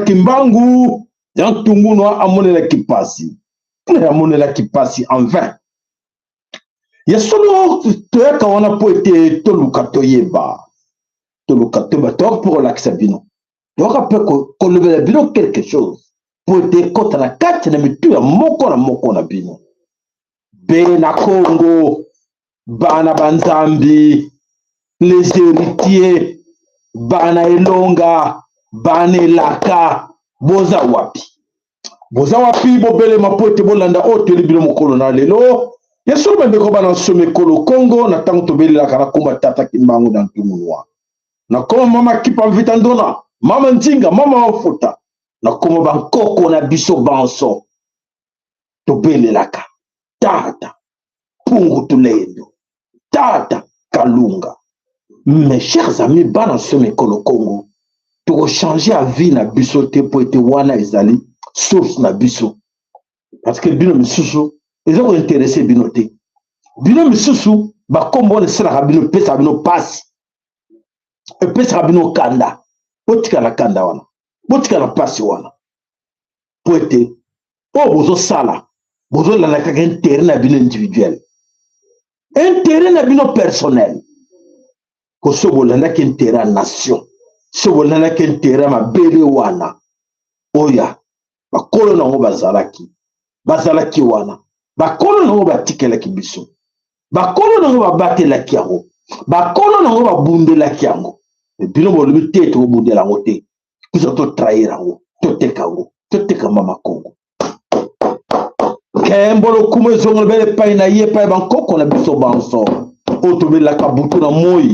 kimbangu, yan tungunwa amonela kipasi. Amonela kipasi en vain. Ya solo toyaka wana po ete toluka toyeba. Toluka toyeba to pour l'accès Doka pe kolobela bino quelque chose. Pour ete kota na kati na mitu ya moko na bino. Be na Congo, bana banzambi, les héritiers, bana elonga, bana elaka, boza wapi. Boza wapi bobele mapote bolanda ote libilo mokolo na lelo. Yesu bende ko bana some kolo Congo na tango tobele la kana kumba tata kimbangu na ntumunwa. Na koma mama kipa vitandona, mama ntinga, mama wafuta. Na koma bankoko na biso banso. Tobele laka. Tata. Pungu tulendo. Tata. Kalunga. Mes chers amis, bana some kolo Congo. To changer la vie na biso te po ete wana ezali source na biso. Parce que bino misusu, ils ont intéressé bino te. Bino misusu, ba kombo ne sera bino pesa bino passe. E pesa bino kanda. Botika la kanda wana. Botika la passe wana. Po ete, oh bozo sala. Bozo la kaka intérêt na bino individuel. Intérêt na bino personnel. Ko sobo la naki intérêt à nation. Sobo la naki intérêt ma bele wana. Oya. Bakolo nango bazalaki wana. Bakolo nango batikelaki biso. Bakolo nango babatelaki yango. Bakolo nango babundelaki yango. Bino bolobi te to bundela yango te. Biso to trahir yango, to teka yango, to teka mama Congo. Kembolo kume zongol bele pai na ye pai bankoko na biso banso. Otobelaka butu na moi.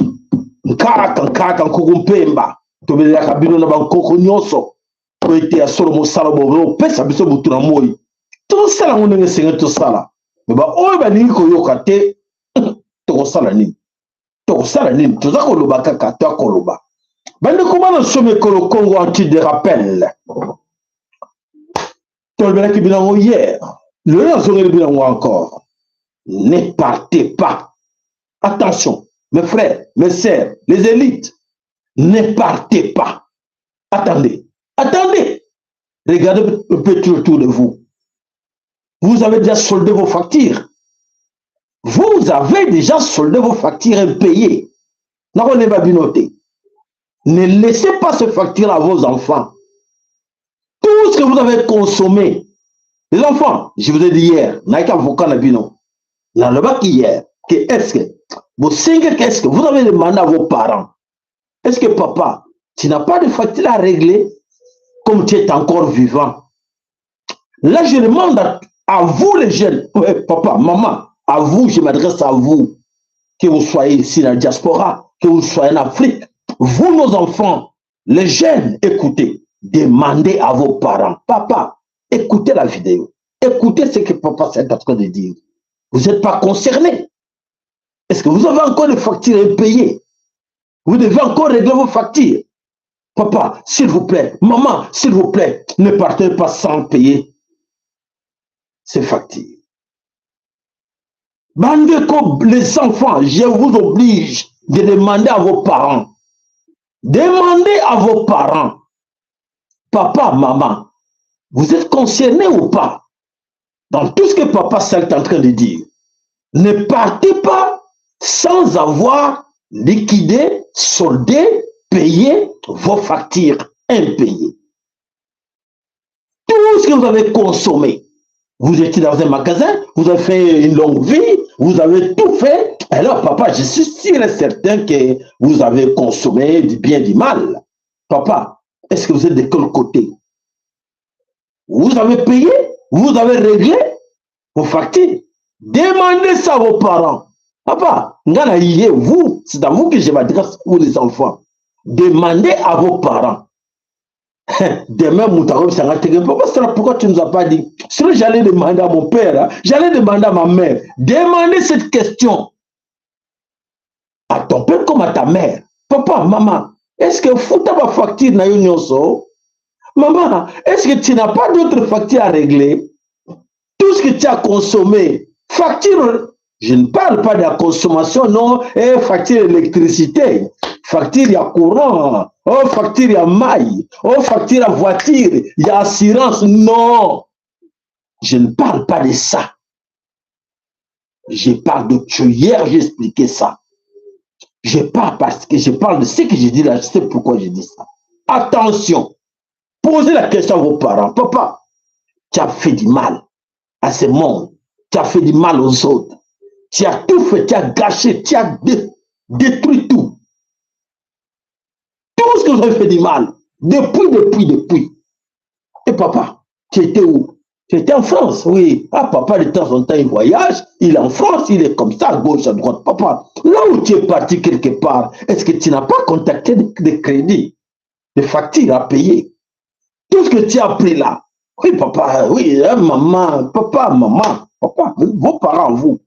Nkaka nkukumpemba. Tobelaka bino na bankoko nyonso. Po ete ya solo mosala bo pesa biso butu na moi. To sala ngone ngesenga to sala. Meba oyo baningi koyoka te to sala nini. To sala nini to za koloba kaka to koloba. Bande komana some kolo Congo anti de rappel. To bela ki bilango hier. Le nazongeli bilango encore. Ne partez pas. Attention, mes frères, mes sœurs, les élites. Ne partez pas. Attendez. Attendez. Regardez un peu autour de vous. Vous avez déjà soldé vos factures. Vous avez déjà soldé vos factures impayées. Ne laissez pas ces factures à vos enfants. Tout ce que vous avez consommé. Les enfants, je vous ai dit hier, hier, est-ce que vous avez demandé à vos parents, est-ce que papa, tu n'as pas de facture à régler comme tu es encore vivant? Là, je demande à vous les jeunes, papa, maman, à vous, je m'adresse à vous, que vous soyez ici dans la diaspora, que vous soyez en Afrique, vous, nos enfants, les jeunes, écoutez, demandez à vos parents, papa, écoutez la vidéo, écoutez ce que papa est en train de dire. Vous n'êtes pas concerné. Est-ce que vous avez encore des factures impayées? Vous devez encore régler vos factures. Papa, s'il vous plaît, maman, s'il vous plaît, ne partez pas sans payer ces factures. Les enfants, je vous oblige de demander à vos parents. Demandez à vos parents. Papa, maman, vous êtes concernés ou pas dans tout ce que papa est en train de dire? Ne partez pas sans avoir liquidé, soldé, payé vos factures impayées. Tout ce que vous avez consommé, vous étiez dans un magasin, vous avez fait une longue vie, vous avez tout fait. Alors, papa, je suis sûr et certain que vous avez consommé du bien, du mal. Papa, est-ce que vous êtes de quel côté? Vous avez payé, vous avez réglé vos factures. Demandez ça à vos parents. Papa, vous, c'est à vous que je m'adresse, vous les enfants. Demandez à vos parents. Demain, papa, pourquoi tu ne nous as pas dit? Sinon, j'allais demander à mon père, j'allais demander à ma mère. Demandez cette question à ton père comme à ta mère. Papa, maman, est-ce que vous avez ma facture na yon? Maman, est-ce que tu n'as pas d'autres factures à régler? Tout ce que tu as consommé, facture, je ne parle pas de la consommation, non, et facture d'électricité, facture, il y a courant, oh, facture, il y a maille, oh, facture, il y a voiture, il y a assurance. Non, je ne parle pas de ça. Je parle de Dieu. Hier, j'ai expliqué ça. Je parle parce que je parle de ce que je dis là. Je sais pourquoi je dis ça. Attention, posez la question à vos parents. Papa, tu as fait du mal à ce monde. Tu as fait du mal aux autres. Tu as tout fait, tu as gâché, tu as détruit tout. Tout ce que vous avez fait du mal. Depuis. Et papa, tu étais où? Tu étais en France, oui. Ah, papa, de temps en temps, il voyage. Il est en France, il est comme ça, à gauche, à droite. Papa, là où tu es parti quelque part, est-ce que tu n'as pas contacté des crédits, des factures à payer? Tout ce que tu as pris là. Oui, papa, oui, hein, maman, papa, vos parents, vous.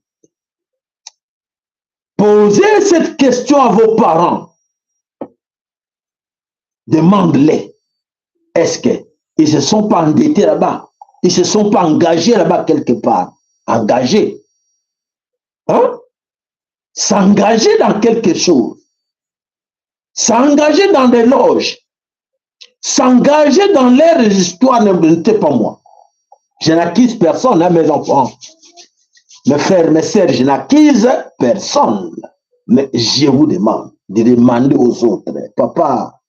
Posez cette question à vos parents. Demande-les. Est-ce qu'ils ne se sont pas endettés là-bas? Ils ne se sont pas engagés là-bas quelque part? Engagés. Hein? S'engager dans quelque chose. S'engager dans des loges. S'engager dans leurs histoires, n'était pas moi. Je n'accuse personne, hein, mes enfants. Mes frères, mes sœurs, je n'accuse personne. Mais je vous demande de demander aux autres, papa,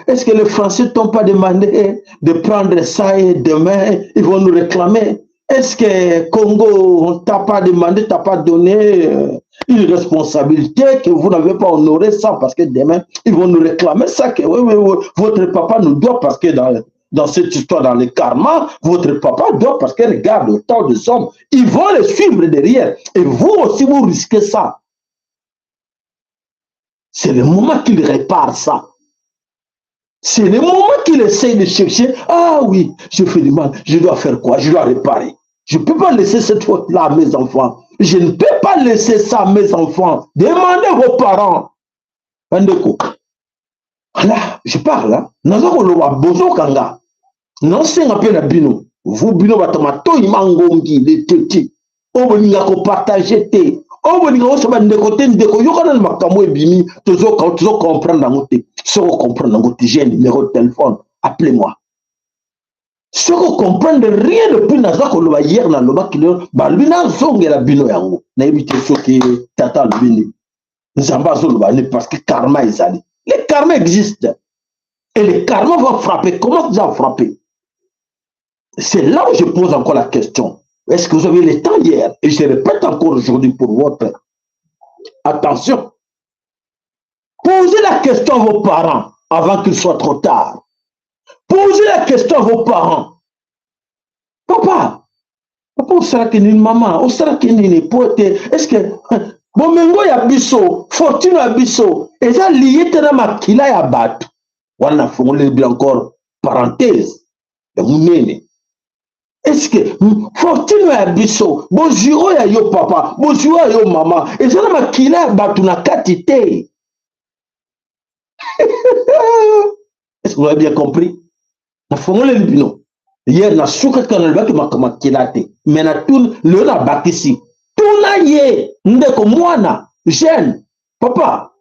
est-ce que les Français t'ont pas demandé de prendre ça et demain, ils vont nous réclamer? Est-ce que Congo, on t'a pas demandé, t'as pas donné une responsabilité que vous n'avez pas honoré ça parce que demain, ils vont nous réclamer ça que oui, votre papa nous doit parce que dans cette histoire, dans le karma, votre papa doit parce que regarde autant de hommes, ils vont les suivre derrière. Et vous aussi, vous risquez ça. C'est le moment qu'il répare ça. C'est le moment qu'il essaye de chercher. Ah oui, je fais du mal, je dois faire quoi? Je dois réparer. Je ne peux pas laisser cette faute-là à mes enfants. Je ne peux pas laisser ça à mes enfants. Demandez à vos parents. Là, je parle. Hein? Non, c'est un peu la bino. Vous, bino, batamato, il mangongi, les tétis. On va partager té. On va dire que de côté de côté, on va makamou et bimi, toujours comprendre dans mon té. Si on comprend dans mon té, j'ai un numéro de téléphone, appelez-moi. Si on comprend rien depuis Naza Koloba hier dans le bac, lui n'a zongue la bino yango. N'a évité ce qui t'attend le bini. Zamba Zoloba, parce que karma est allé. Le karma existe. Et le karma va frapper. Comment ça va frapper? C'est là où je pose encore la question. Est-ce que vous avez le temps hier? Et je répète encore aujourd'hui pour votre attention. Posez la question à vos parents avant qu'il soit trop tard. Posez la question à vos parents. Papa, on sera qu'une maman, on sera qu'une pote. Est-ce que Bomengo ya biso, fortune ya biso, et ça lié à ma kila ya bat. On a fait encore parenthèse. Est-ce que fortune ya biso, bonjour ya yo papa, bonjour ya yo maman, et ça ma kila ya bat na katite. Est-ce que vous avez bien compris? Na fongole libino. Hier na souka kana baki makilate. Mais na tout le na bakisi. Tuna ye ndeko mwana jeune papa.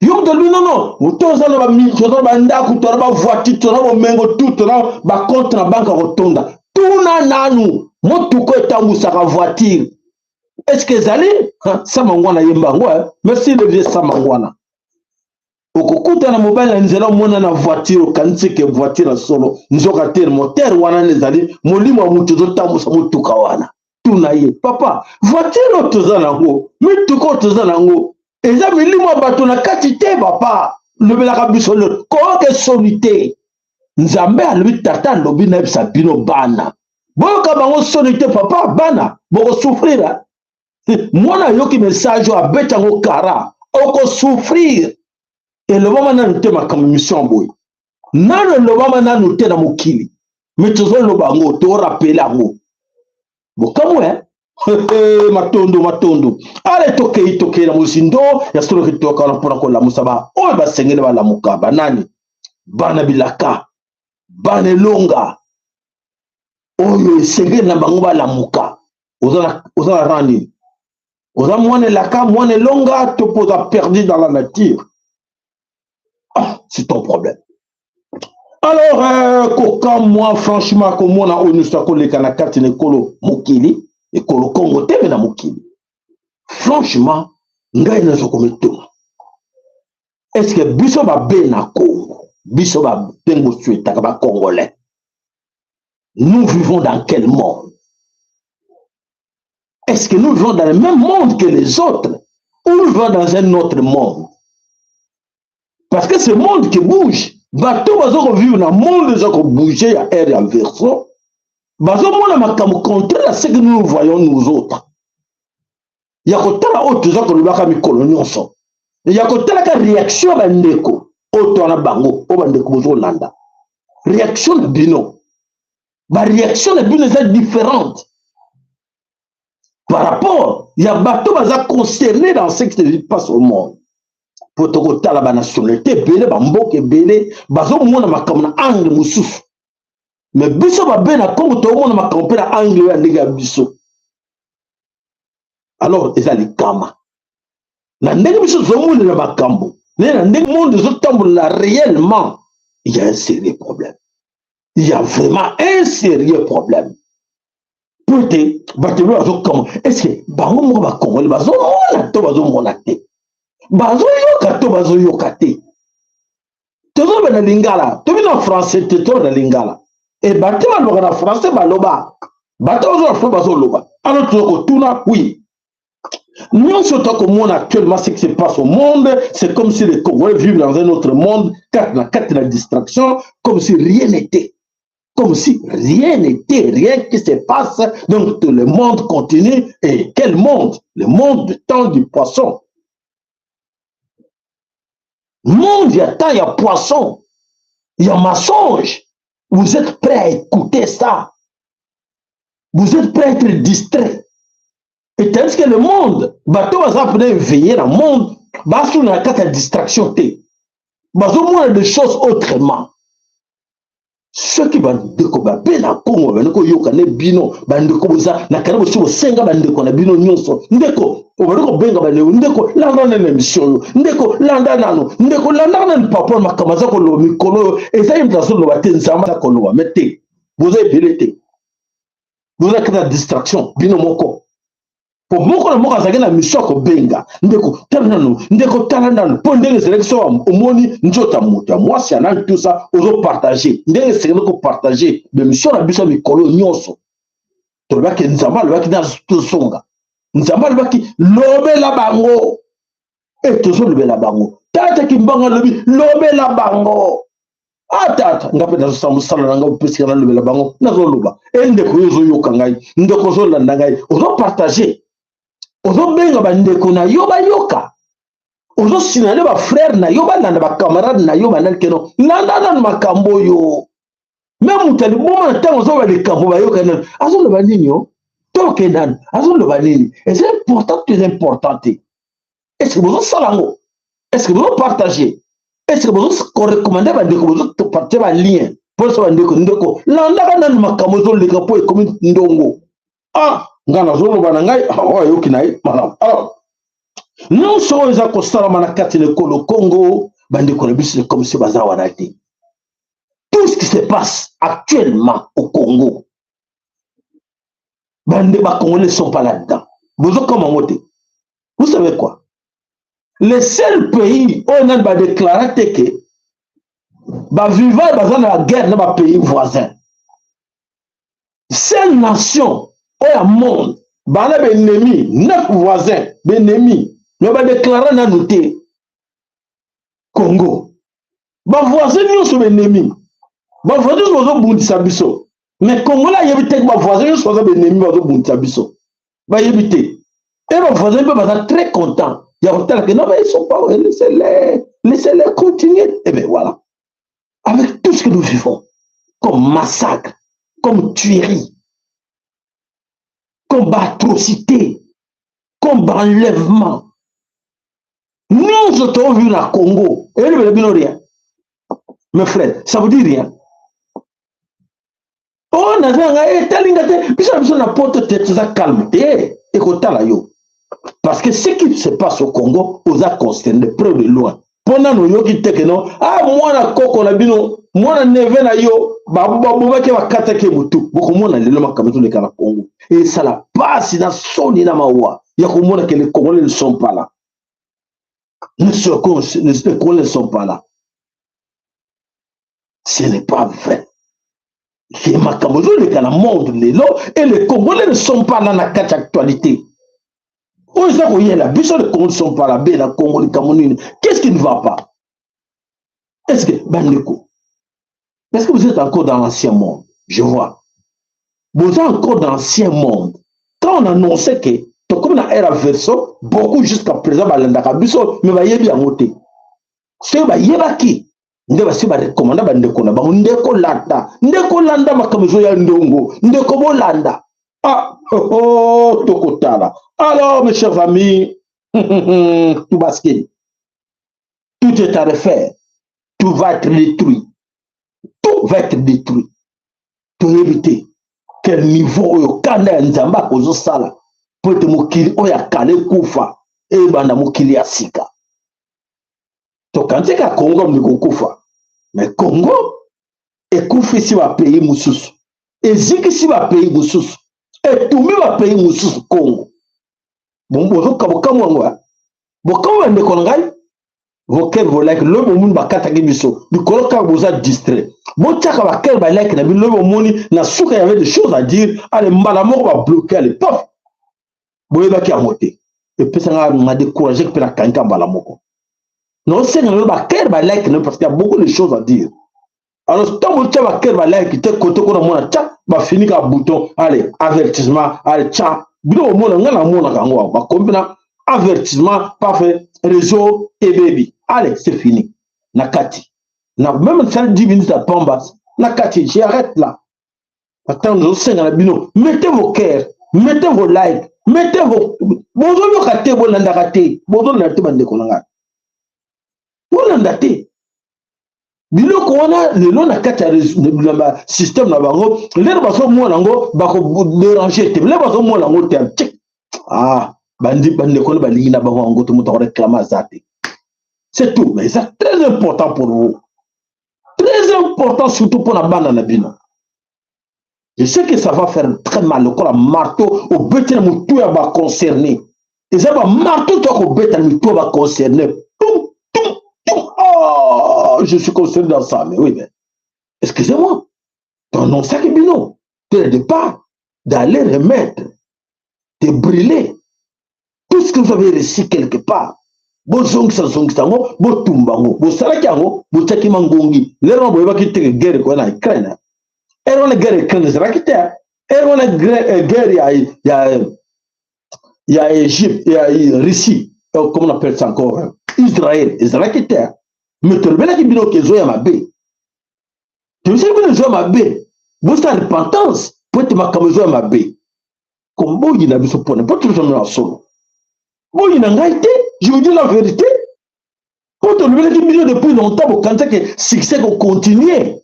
Yo de lui non. Utoza na ba mi, toza ba ndaku, toza ba voiture, toza ba mengo tout, toza ba compte na banque rotonda. Tuna nanu motuko etangu saka voiture. Est-ce que zali ça mangwana yembango merci le vieux samangwana. Okukuta na mobile na nzela mona na voiture kanisi ke voiture solo nzoka ter moteur wana nezali molimo wa mutu zotambusa mutuka wana tuna ye papa voiture toza nango mituko toza nango eza milimo bato na kati te papa lobelaka biso le koke solité nzambe alobi tata lobi na bisa bino bana boyoka bango solité papa bana boko souffrir mwana yoki message abeta ngo kara oko souffrir. Et le moment où nous sommes comme mission, nous le nous sommes mokili. Mais tu le bango, tu rappelles à vous. Bon, comme matondo. Allez, toke la musindo, ya solo ki toka na pona ko la musaba. O ba sengele ba la muka banani. Bana bilaka. Bana longa. Oyo sengele na bango ba la muka. Ozana rani. Ozana mwane laka, mwane longa, to posa perdu dans la nature. Ah, c'est ton problème. Alors, quand moi, franchement, comme moi, on a eu les canacats, et Kolo Mokili, et Kolo Congo, t'es na Mokili. Franchement, ngai na zokometo. Est-ce que biso ba ben na Congo, biso ba bengo sueta ba congolais? Nous vivons dans quel monde? Est-ce que nous vivons dans le même monde que les autres? Ou nous vivons dans un autre monde? Parce que ce monde qui bouge, bateau bazo vivre dans le monde qui bouge, il y a air et inversion. Bazo mona makamu contraire à ce que nous voyons nous autres. Il y a kotala autre gens que nous baka mikolo nyonso. Il y a kotala ka réaction ba ndeko, auto na bango, o ba ndeko bozo landa. Réaction de bino. Ba réaction de bino est différente. Par rapport, il y a bateau baza concerné dans ce qui se passe au monde. Pour te la ba nationalité belé ba mboke belé bazo mona makamu na angle mususu. Mais biso ba bena comme to mona makamu na angle ya ndega biso. Alors eza likama. Na ndenge biso zo mona na makambo. Na ndenge monde zo tambola réellement, il y a un sérieux problème. Il y a vraiment un sérieux problème. Peut-être batelo bazo comme est-ce que bango mo ba congolais bazo mona to bazo mona te. Bazo yoka to bazo yoka te. Tozo bena lingala, to bina français te to na lingala. Et batema lo na français ba loba. Bato bazo loba. Alors tu ko tuna oui. Nous sommes comme monde actuellement ce qui se passe au monde, c'est comme si les Congolais vivent dans un autre monde, quatre la distraction, comme si rien n'était. Comme si rien n'était, rien qui se passe, donc tout le monde continue. Et quel monde? Le monde du temps du poisson. Monde, il y a temps, il y a poisson, il y a mensonge. Vous êtes prêts à écouter ça? Vous êtes prêts à être distrait? Et tandis que le monde, bateau va s'appeler veiller dans le monde, bah sur la carte de distraction t, bah au moins des choses autrement. Ceux qui vont découvrir la Congo, ben ko yoka ne bino, ben découvrir ça, na kana bosi bosenga ben découvrir na bino nyonso, ndeko, o ba ko benga ben ndeko, landa na émission, ndeko, landa nano, ndeko, landa na papa makamaza ko lo mikolo, et ça il so lo batenza ma ko lo mette. Vous avez bilité. Vous avez la distraction, bino moko. Pour beaucoup de gens qui ont mission ko benga ndeko talanano pour ndenge sélection omoni njota muta moi c'est un tout ça ozo partager ndenge c'est ko partager de mission na biso mikolo nyonso to ba ke nzamba ba ki na songa nzamba ba ki lobela bango et to so lobela bango tata ki mbanga lobi lobela bango atata ngapenda so samusala nanga pesika na lobela bango nazo loba et ndeko yozo yoka ngai ndeko zo landa ngai ozo partager. Ozo benga bandeko na yo bayoka. Ozo sinale ba frère na yo balanda ba camarade na yo banal keno. Nanda na makambo yo. Même mutali boma na tango zo ba le kambo bayoka na. Azo le banini yo. Toke nan. Azo le banini. Et c'est important, très important. Est-ce que vous salango? Est-ce que vous partagez? Est-ce que vous recommandez bandeko vous partager ba lien? Pour ça bandeko ndeko. Landa na makambo zo le kapo e comme ndongo. Ah ngana zolo banangai oh yokinai malam alors non so eza ko sala mana kati le Congo bande ko biso comme si baza wanati tout ce qui se passe actuellement au Congo bande ba congolais sont pas là-dedans vous comment moté vous savez quoi le seul pays où on a déclaré que ba vivant baza na la guerre dans ba pays voisin seule nation au monde, bana ennemi, 9 voisins, ennemis, nous va déclarer dans nous Congo. Ba voisins nous sommes ennemis. Ba voisins nous sommes bundisa biso. Mais Congo là yebite ba voisins nous sommes ennemis ba bundisa biso. Ba yebite. Et ba voisins ba très contents. Il y a autant que non mais ils sont pas laissez-les continuer. Et bien voilà. Avec tout ce que nous vivons comme massacre, comme tuerie, comme atrocité, comme enlèvement. Nous avons vu la Congo. Et nous ne rien. Mes frères, ça vous dit rien. On a vu un porte tête calme. Écoutez là, yo. Parce que ce qui se passe au Congo, on a constaté de près de loin. pona no yoki teke no mwana koko na bino mwana neve na yo babubake bakata ke mutu bokomona lelo makambo to le kana Congo et ça la passe na soni na mawa ya komona que les Congolais ne sont pas là les Congolais ne sont pas là ce n'est pas vrai que makambo to le kana monde lelo et les Congolais ne sont pas là na kati actualité. Les Congolais ne sont pas là, la Congo, les Camerounais. Qu'est-ce qui ne va pas? Est-ce que, est-ce que vous êtes encore dans l'ancien monde? Je vois. Vous êtes encore dans l'ancien monde. Quand on annonçait que, comme on a era verso, beaucoup jusqu'à présent, mais va y bien monter. C'est va y avoir qui? Ndeba si ba recommanda ba ndeko na ba ndeko landa makamezo ya ndongo ndeko bolanda. Tokotala. Alors, mes chers amis, tout basqué. Tout est à refaire. Tout va être détruit. Tout va être détruit. Pour éviter quel niveau au Kanda Nzamba kozo sala. Pour te mokili oya kale kufa. Et banda mokili ya sika. To quand c'est qu'à Congo mliko kufa. Mais Congo, et kufi si va payer mususu. Et ziki si va payer mususu. Et tout le monde va payer mususu Congo. Bon, vous voquel vous like le monde va kataki biso du koloka vous a distrait bon tchaka va quel va like na bi le moni na souka y avait des choses à dire allez mbala moko va bloquer allez paf boye ba ki amoté et puis ça m'a découragé que la kanka mbala moko non c'est que le ba quel va like parce qu'il y a beaucoup de choses à dire alors tant que tu vas quel va like te côté ko na mona tcha va finir ka bouton allez avertissement allez tcha bilo mona ngala mona kango ba kombina avertissement parfait réseau et baby allez c'est fini nakati na même ça 10 minutes à Pambas nakati j'arrête là attends na bino mettez vos cœurs mettez vos likes mettez vos bonjour kate bolanda kate bonjour na te bande konanga bolanda te biloko wana lelo na kati ya système na bango lelo baso mona ngo bako déranger te lelo baso mona ngo te bandi kone balingi na bango ngo to moto réclamer zate c'est tout mais c'est très important pour vous très important surtout pour la bande na bino je sais que ça va faire très mal le corps marteau au bête na mutu ya ba concerné et ça va marteau to ko bête na mutu ba concerné je suis concerné dans ça mais oui mais excusez-moi ton nom ça que bino dès le départ d'aller remettre de brûler tout ce que vous avez reçu quelque part. Bozongisa ngo, botumbango, bosalakiango, botaki mangongi. Lero boyeba kiteke guerre ko na Ukraine. Ero na guerre Ukraine zarakite. Ero na guerre ya Égypte, ya Russie, comment on appelle ça encore Israël, zarakite. Mais tu le ki bino kezo ya mabe. Tu sais que zo ya mabe. Bosta repentance, pour te makamezo ya mabe. Kombo yina biso pone, pas tout na solo. Bon, il n'a pas été, je vous dis la vérité. Quand on veut dire depuis longtemps, quand c'est que succès qu'on continue,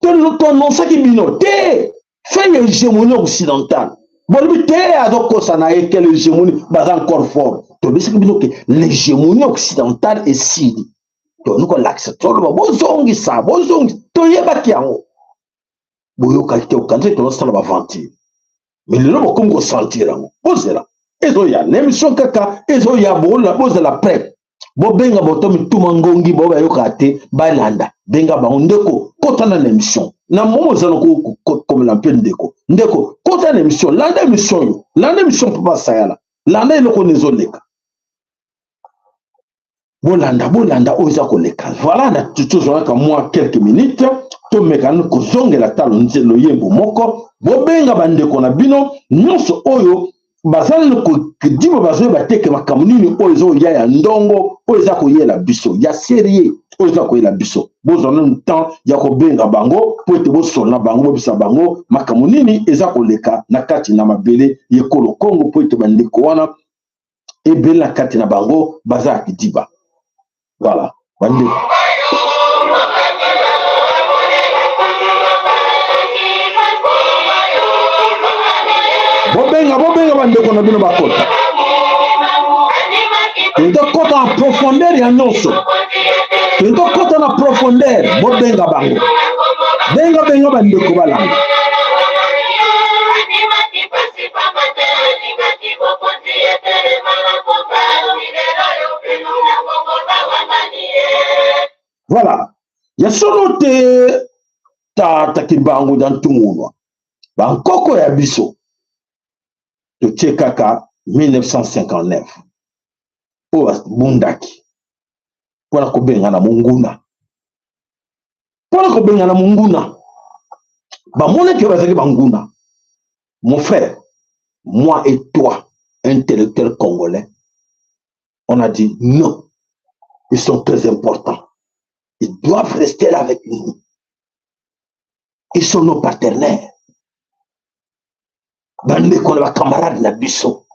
ton nom ça qui binoté, fait l'hégémonie occidentale. Bon, lui, t'es à donc ça n'a été l'hégémonie, mais encore fort. Tu sais que l'hégémonie occidentale est si. Donc, nous l'acceptons. Bon, zongi ça, bon, zongi, tu y es pas qui en haut. Bon, il y a qualité au candidat, tu vas vantir. Mais le nom, comme vous sentir, bon, c'est là. Ezo ya l'émission kaka ezo ya bo la pose la prête bo benga botomi tumangongi bo ba yokate balanda benga ba ndeko kota na émission na momo zano ko comme la peine ndeko kota na émission landa émission papa sayala landa eloko nezoleka bolanda oza koleka voilà na toujours ka moi quelques minutes to mekano ko zongela talo nzelo yembo moko bo benga ba ndeko na bino nyonso oyo bazali ko dibo bazo bateke makamuni oyo ya ndongo oyo ko yela biso ya sérieux oyo ko yela biso bozona temps ya ko benga bango po ete bosona bango bisa bango makamuni eza koleka na kati na mabele yekolo Kongo po ete bandeko wana ebele na kati na bango baza kidiba voilà bande bobenga bandeko na bino bakota tokota en profondeur ya nyonso tokota na profondeur bobenga bango benga bandeko balanga voilà ya solo te tata kimbangu dan tungunwa bankoko ya biso totie kaka 1959 oyo bundaki mpona kobengana monguna bamonaki oyo bazalaki banguna. Mon frère, moi et toi, intellectuels congolais, on a dit non, ils sont très importants, ils doivent rester là avec nous, ils sont nos partenaires. Bandeko na camarade na biso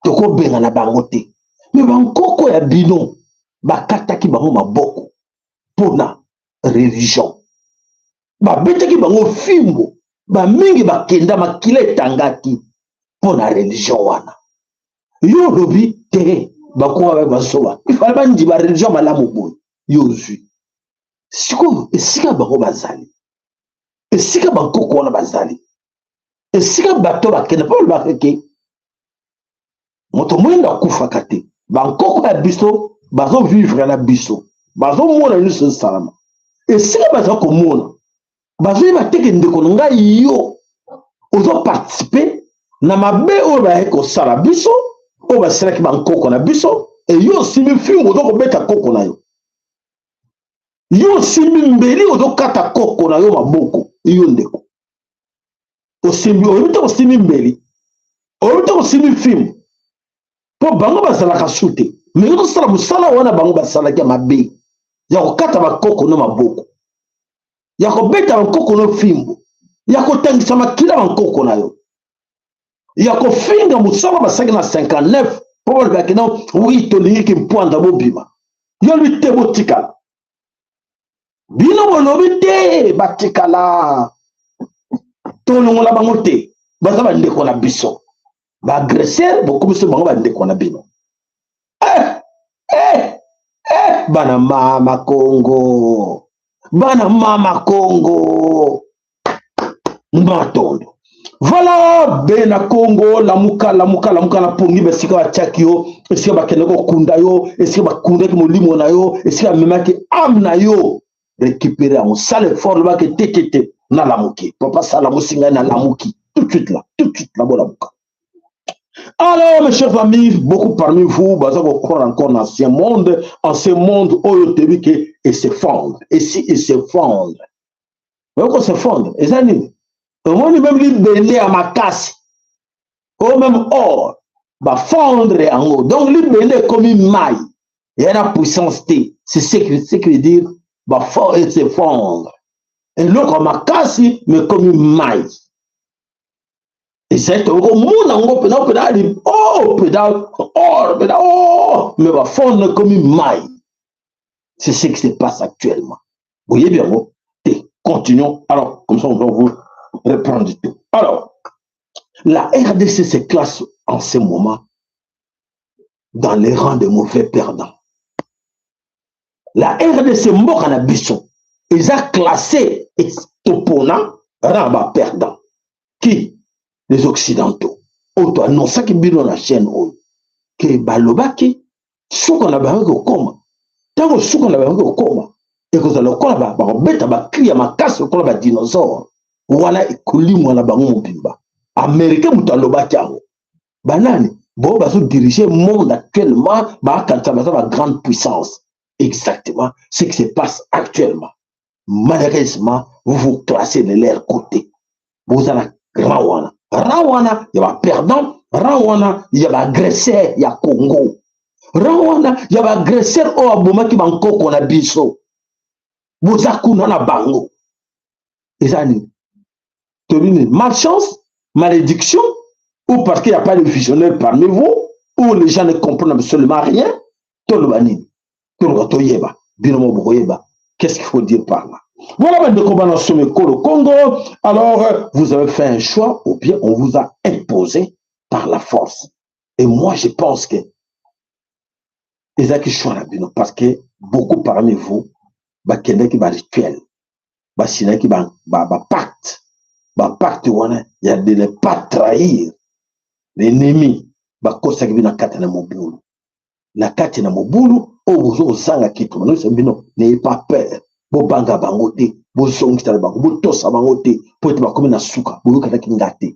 toko benga na bango te mais bankoko ya bino bakataki bango maboko pona religion babetaki bango fimbo bamingi bakenda makila etangaki pona religion wana yo lobi te bakoa basoba ifala bandi ba religion malamu boy yo zui siko esika bango bazali esika bankoko wana bazali esika bato bakende pa bakeke moto mwenda kufaka te bankoko ya biso bazo vivre na biso bazo mona nyonso salama esika baza komona bazo yeba teke ndeko na ngai yo ozo participer na mabe oyo baye kosala biso oyo basalaki bankoko na biso e yo osimbi fingo ozo kobeta koko na yo yo osimbi mbeli ozo kata koko na yo maboko yo ndeko osimbi oyebita kosimbi mbeli oyebita kosimbi fimbo mpo bango bazalaka su te me yo tosala mosala wana bango basalaki ya mabe ya kokata bakoko no maboko ya kobeta bankoko no fimbo ya kotangisa makila bankoko na yo ya kofinga mosala basaki na 59 mpo balobaki na wi tolingiki mpwanda bobima yo lwi te botikala bino bolobi te batikala tolongola bango te baza bandeko na biso baagresser bokomiso bango bandeko na bino bana mama Congo matondo voilà bena Congo lamuka na pongi besika batiaki yo esika bakende kokunda yo esika bakundaki molimo na yo esika bamemaki ame na yo récupérer en sale fort lobaki te na lamuki papa sala mosinga na lamuki tout de suite là bon lamuka. Alors, mes chers amis, beaucoup parmi vous, vous allez croire encore dans ce monde, où il s'effondre. Et si il s'effondre, vous voyez s'effondre. Et ça, on dit même libérer à ma casse, ou même or, va fondre en haut. Donc, libérer comme une maille. Il y a la puissance T. C'est ce que veut dire, va s'effondre. Et l'autre, ma casse, mais comme une maille. Et c'est un gros monde, pédale, mais va fondre comme une maille. C'est ce qui se passe actuellement. Vous voyez bien, continuons. Alors, comme ça, on va vous reprendre du tout. Alors, la RDC se classe en ce moment dans les rangs de mauvais perdants. La RDC mort en abisson. Ils ont classé opponent rang perdant. Qui? Les Occidentaux. Auto annonce qui bino la chaîne que balobaki souko na bango koma. Tango souko na bango koma. Et que ça le kola ba beta ba cria makasi kola ba dinosaure. Wana ekulimu na bango mobimba. Américain mutalobaki yango. Banani bo baso diriger monde actuellement ba kanta ba grande puissance. Exactement ce qui se passe actuellement. Malheureusement, vous vous classez de leur côté. Vous avez Rawana. Rawana, il y a perdant. Rawana, il y a agresseur, il y a Congo. Rawana, il y a agresseur au Aboma qui banco qu'on a biso. Vous avez na bango. Et ça, malchance, malédiction, ou parce qu'il n'y a pas de visionnaire parmi vous, ou les gens ne comprennent absolument rien. Tolobani, Tolotoyeba, Binomo Boyeba. Qu'est-ce qu'il faut dire par là? Voilà le combat dans le Congo. Alors, vous avez fait un choix, ou bien on vous a imposé par la force. Et moi, je pense que eza ki choix na bino parce que beaucoup parmi vous bakendaki ba rituel basinaki ba pacte wana ya de ne pas trahir l'ennemi bakosaki bino kati na mobulu na kati na mobulu oyo bozozanga kitu manoso bino n'ayez pas peur bobanga bango te bozongisa bango botosa bango te po ete bakomi na suka boyokanaki nga te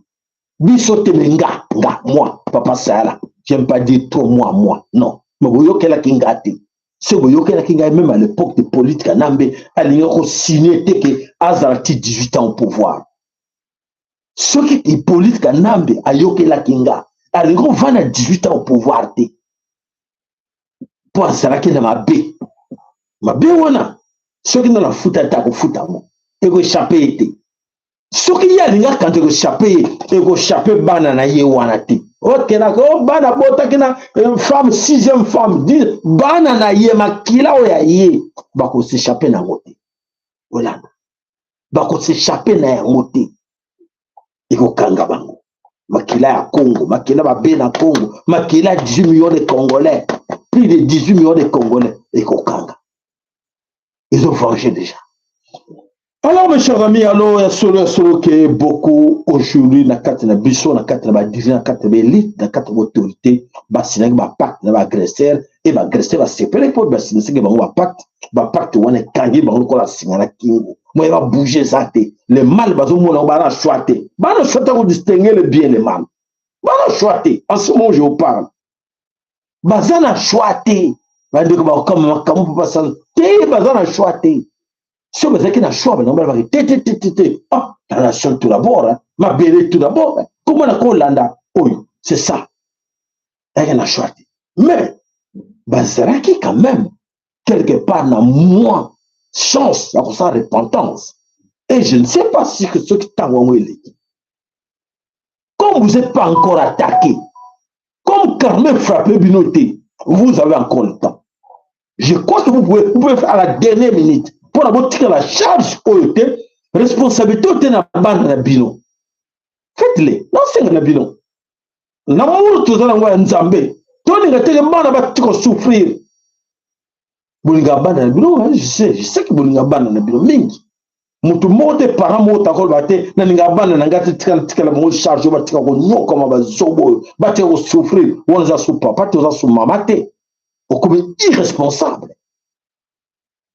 biso te me nga moi papa Sala j'aime pas dire trop moi non mais boyokelaki nga te se boyokelaki nga même à l'époque de politique nambe alingi kosigner te ke azalaki 18 ans au pouvoir soki Hippolyte Kanambe ayokelaki nga alingi kovanda 18 ans au pouvoir te po azalaki na mabe wana soki na futa ta kofuta mo ekochape ete soki ye alinga kanto ekochape bana na ye wana te okelaka o bana botaki na femme 6e femme bana na ye makila oyo ya ye bakosechape nango te olanda bakosechape na yango te ekokanga bango makila ya Congo makila babe na Congo makila 18 millions de Congolais plus de 18 millions de Congolais ekokanga ils ont vengé déjà. Alors mes chers amis, alors il y a solo qui est beaucoup aujourd'hui na carte na biso na carte na dirigeant na carte élite na carte autorité basina ba pacte na ba agresseur et ba agresseur ba séparer pour basina c'est que ba pacte wana kangi bango ko la singana kingo moi va bouger ça té le mal bazo mona ba choiter ba choiter pour distinguer le bien et le mal ba choiter en ce moment je vous parle bazana choiter ba ndeko ba comme pas ça té bazana choiter. Si vous avez un choix, vous allez dire, ah, la nation tout d'abord, ma belle tout d'abord, comment la Colanda, oui, c'est ça. Il y a un choix. Mais, Bazaraki, quand même, quelque part, n'a moins chance d'avoir sa repentance. Et je ne sais pas si que ceux qui t'ont dit, comme vous n'êtes pas encore attaqué, comme Carmen frappé Binoté, vous avez encore le temps. Je crois que vous pouvez faire à la dernière minute. Pour avoir la charge OET, responsabilité na bande na bino. Faites-le. Non, c'est na bino. L'amour tout ça na nzambe. Toni nga teke bana ba tiko souffrir. Bolinga bande na bino, je sais que bolinga bande na bino mingi. Mutu mote para mota ko bate na ninga bande na ngati tika la mo charge ba tika ko nyoko ma ba zobo, ba tiko souffrir. Wona za soupa, pas to za sou mamate. O comme irresponsable.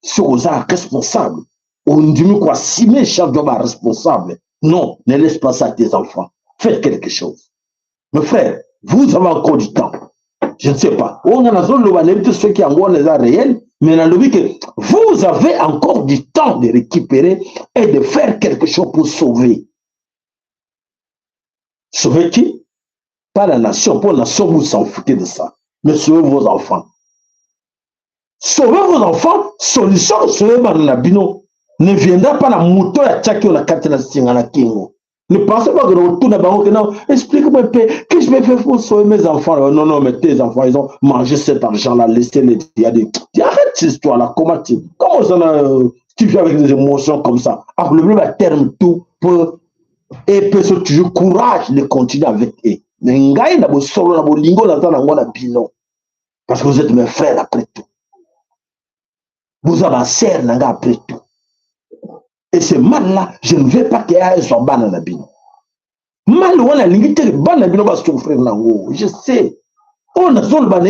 Si vous êtes responsable, on dit quoi, si mes chefs doivent être responsables, non, ne laisse pas ça à tes enfants. Faites quelque chose. Mes frères, vous avez encore du temps. Je ne sais pas. On a la zone de ceux qui ont les arts réels, mais dans le but que vous avez encore du temps de récupérer et de faire quelque chose pour sauver. Sauver qui? Pas la nation. Pour la nation, vous s'en foutez de ça. Mais sauvez vos enfants. Sauvez vos enfants, solution, sauvez Bino. Ne viendra pas la moto à Tchaki ou la Katana Singana Kingo. Ne pensez pas que nous tournons dans le non, explique-moi un peu, qu'est-ce que je vais faire pour sauver mes enfants? Non, non, mais tes enfants, ils ont mangé cet argent-là, laissez-les. Arrête cette histoire-là, comment tu fais avec des émotions comme ça? Alors, le bleu à terme tout pour et peut toujours courage de continuer avec eux. Mais ngai na bo solo na bo lingo na tana ngona bino. Parce que vous êtes mes frères après tout. Vous avez ma sœur nanga après tout. Et ce mal-là, je ne veux pas qu'il y ait un soba dans la bino. Mal ou la limité, le ban na bino va souffrir nango. Je sais. On a son ban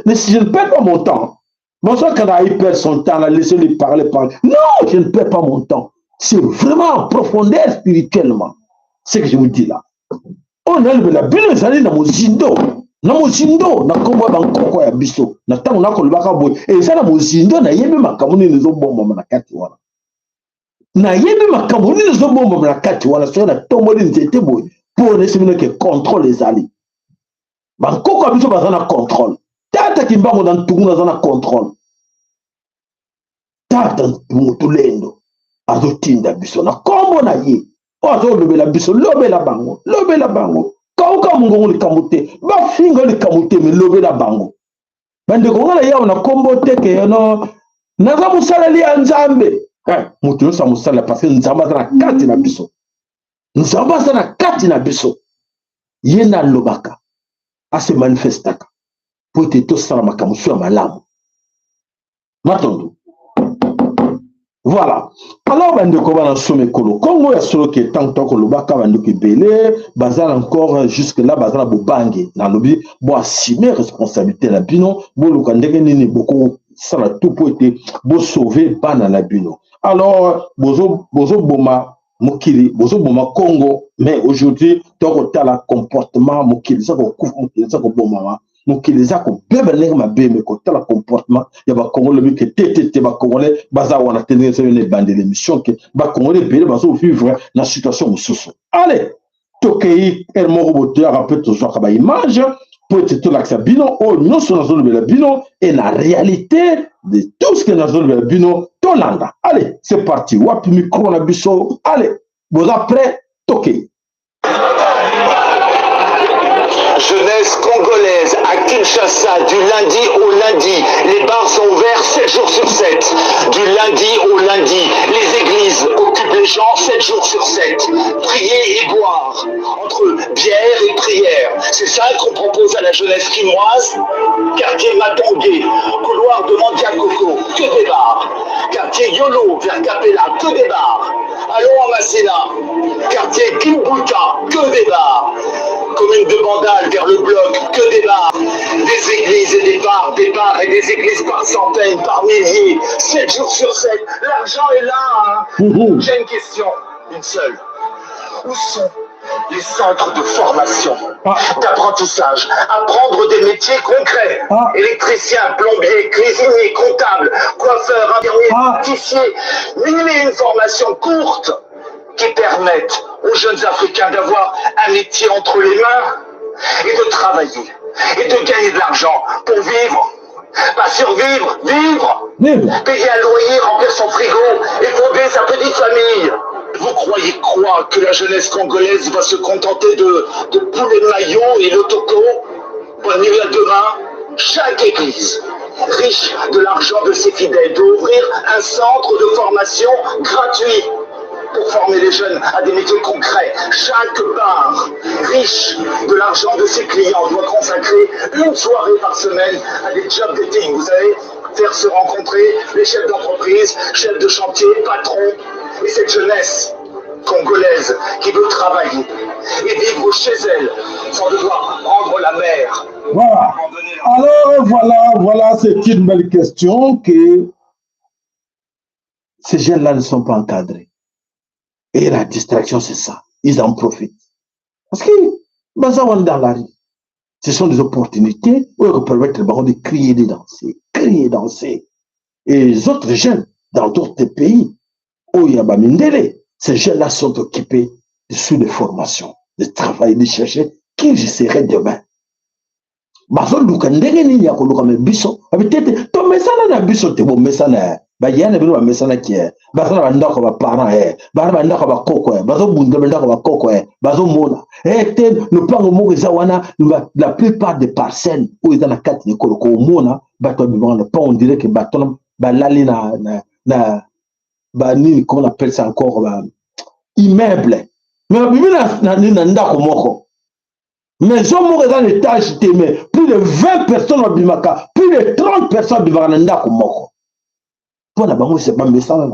mais si je ne perds pas mon temps. Mon soeur, quand il perd son temps, laissez-lui parler. Non, je ne perds pas mon temps. C'est vraiment en profondeur spirituellement. C'est ce que je vous dis là. On a la bino, ça allait dans mon zindo. Na mozindo na kombo bankoko ya biso na tango na kolibaka boy et ça na mozindo na yebe makamuni nezo bomba na kati wana na yebe makamuni nezo bomba na kati wana so na tomboli nzete boy pour laisser que contrôle les alliés bankoko ya biso bazana contrôle tata kimbango na ntunguna zana contrôle tata mutulendo azotinda biso na kombo na ye ozo lobela biso lobela bango kauka mungongo likamute ba fingo likamute me lobe la bango bande ko ngala yawo na kombo teke no naza musalali ya nzambe mutu yo sa musala parce que nzamba na kati na biso nzamba na kati na biso yena lobaka a se manifestaka pour te to sala makamusu ya malamu Matondo. Voilà. Alors, bandeko bana somme kolo. Congo ya solo qui est tant que le baka bandeko belé, bazal encore jusque là bazal bobange. Na lobi bo assumer responsabilité la bino, bo lukandeke nini beaucoup ça la tout pour être bo sauver bana la bino. Alors, bozo boma mokili, bozo boma Congo, mais aujourd'hui toko tala comportement mokili ça ko kufu mokili ça ko boma. Donc les accords peuvent aller ma bien mais quand le comportement il y a ba congolais le que tété ba congolais baza wana tenir sur les bandes d'émission que ba congolais belé baza vivre dans situation sous. Allez tokei el moko boteur un peu toujours ka ba image pour être tout l'accès bino oh non sur la zone de bino et la réalité de tout ce que dans la zone de bino tolanda. Allez c'est parti wapi micro na biso allez vous après tokei. Jeunesse congolaise à Kinshasa, du lundi au lundi. Les bars sont ouverts 7 jours sur 7. Du lundi au lundi. Les églises occupent les gens 7 jours sur 7. Prier et boire. Entre bière et prière. C'est ça qu'on propose à la jeunesse quinoise. Quartier Matongé, couloir de Mandiakoko, que des bars. Quartier Yolo, vers Capella, que des bars. Allons à Masséna. Quartier Kimbuta, que des bars. Commune de Bandal vers le bloc, que des bars, des églises et des bars et des églises par centaines, par milliers, 7 jours sur 7, l'argent est là, hein. J'ai une question, une seule. Où sont les centres de formation, d'apprentissage, apprendre des métiers concrets, électricien, plombier, cuisinier, comptable, coiffeur, infirmier, pâtissier, une formation courte qui permette aux jeunes Africains d'avoir un métier entre les mains et de travailler et de gagner de l'argent pour vivre, pas survivre, vivre, payer un loyer, remplir son frigo et fonder sa petite famille. Vous croyez quoi, que la jeunesse congolaise va se contenter de poulet maillot et l'autoco? Bonne nuit à demain. Chaque église, riche de l'argent de ses fidèles, doit ouvrir un centre de formation gratuit pour former les jeunes à des métiers concrets. Chaque bar, riche de l'argent de ses clients, doit consacrer une soirée par semaine à des job dating. Vous savez, faire se rencontrer les chefs d'entreprise, chefs de chantier, patrons, et cette jeunesse congolaise qui veut travailler et vivre chez elle sans devoir prendre la mer. Voilà. Alors voilà, c'est une belle question que ces jeunes-là ne sont pas encadrés. Et la distraction, c'est ça. Ils en profitent. Parce que, dans la rue, ce sont des opportunités où ils permettent de crier, de danser. Et les autres jeunes, dans d'autres pays, où il y a Bamindele, ces jeunes-là sont occupés de sous des formations, de travail, de chercher qui je serai demain. Bazo luka ndenge nini ya koluka mebiso abitete to mesana na biso te bo mesana ba yana bino ba mesana ki bazo na ndako ba parents ba na ndako ba koko bazo bunda ndako ba koko bazo mona te le pango mo za wana la plupart des parcelles où ils dans la carte de koloko mona bato bivant le pont on dirait que baton ba lali na ba nini comment on appelle ça encore ba immeuble mais bibi na ndako moko. Mais on m'a dans l'étage, mais plus de 20 personnes au Bimaka, plus de 30 personnes au Bimaka comme moi. Pour la banque, c'est pas méchant.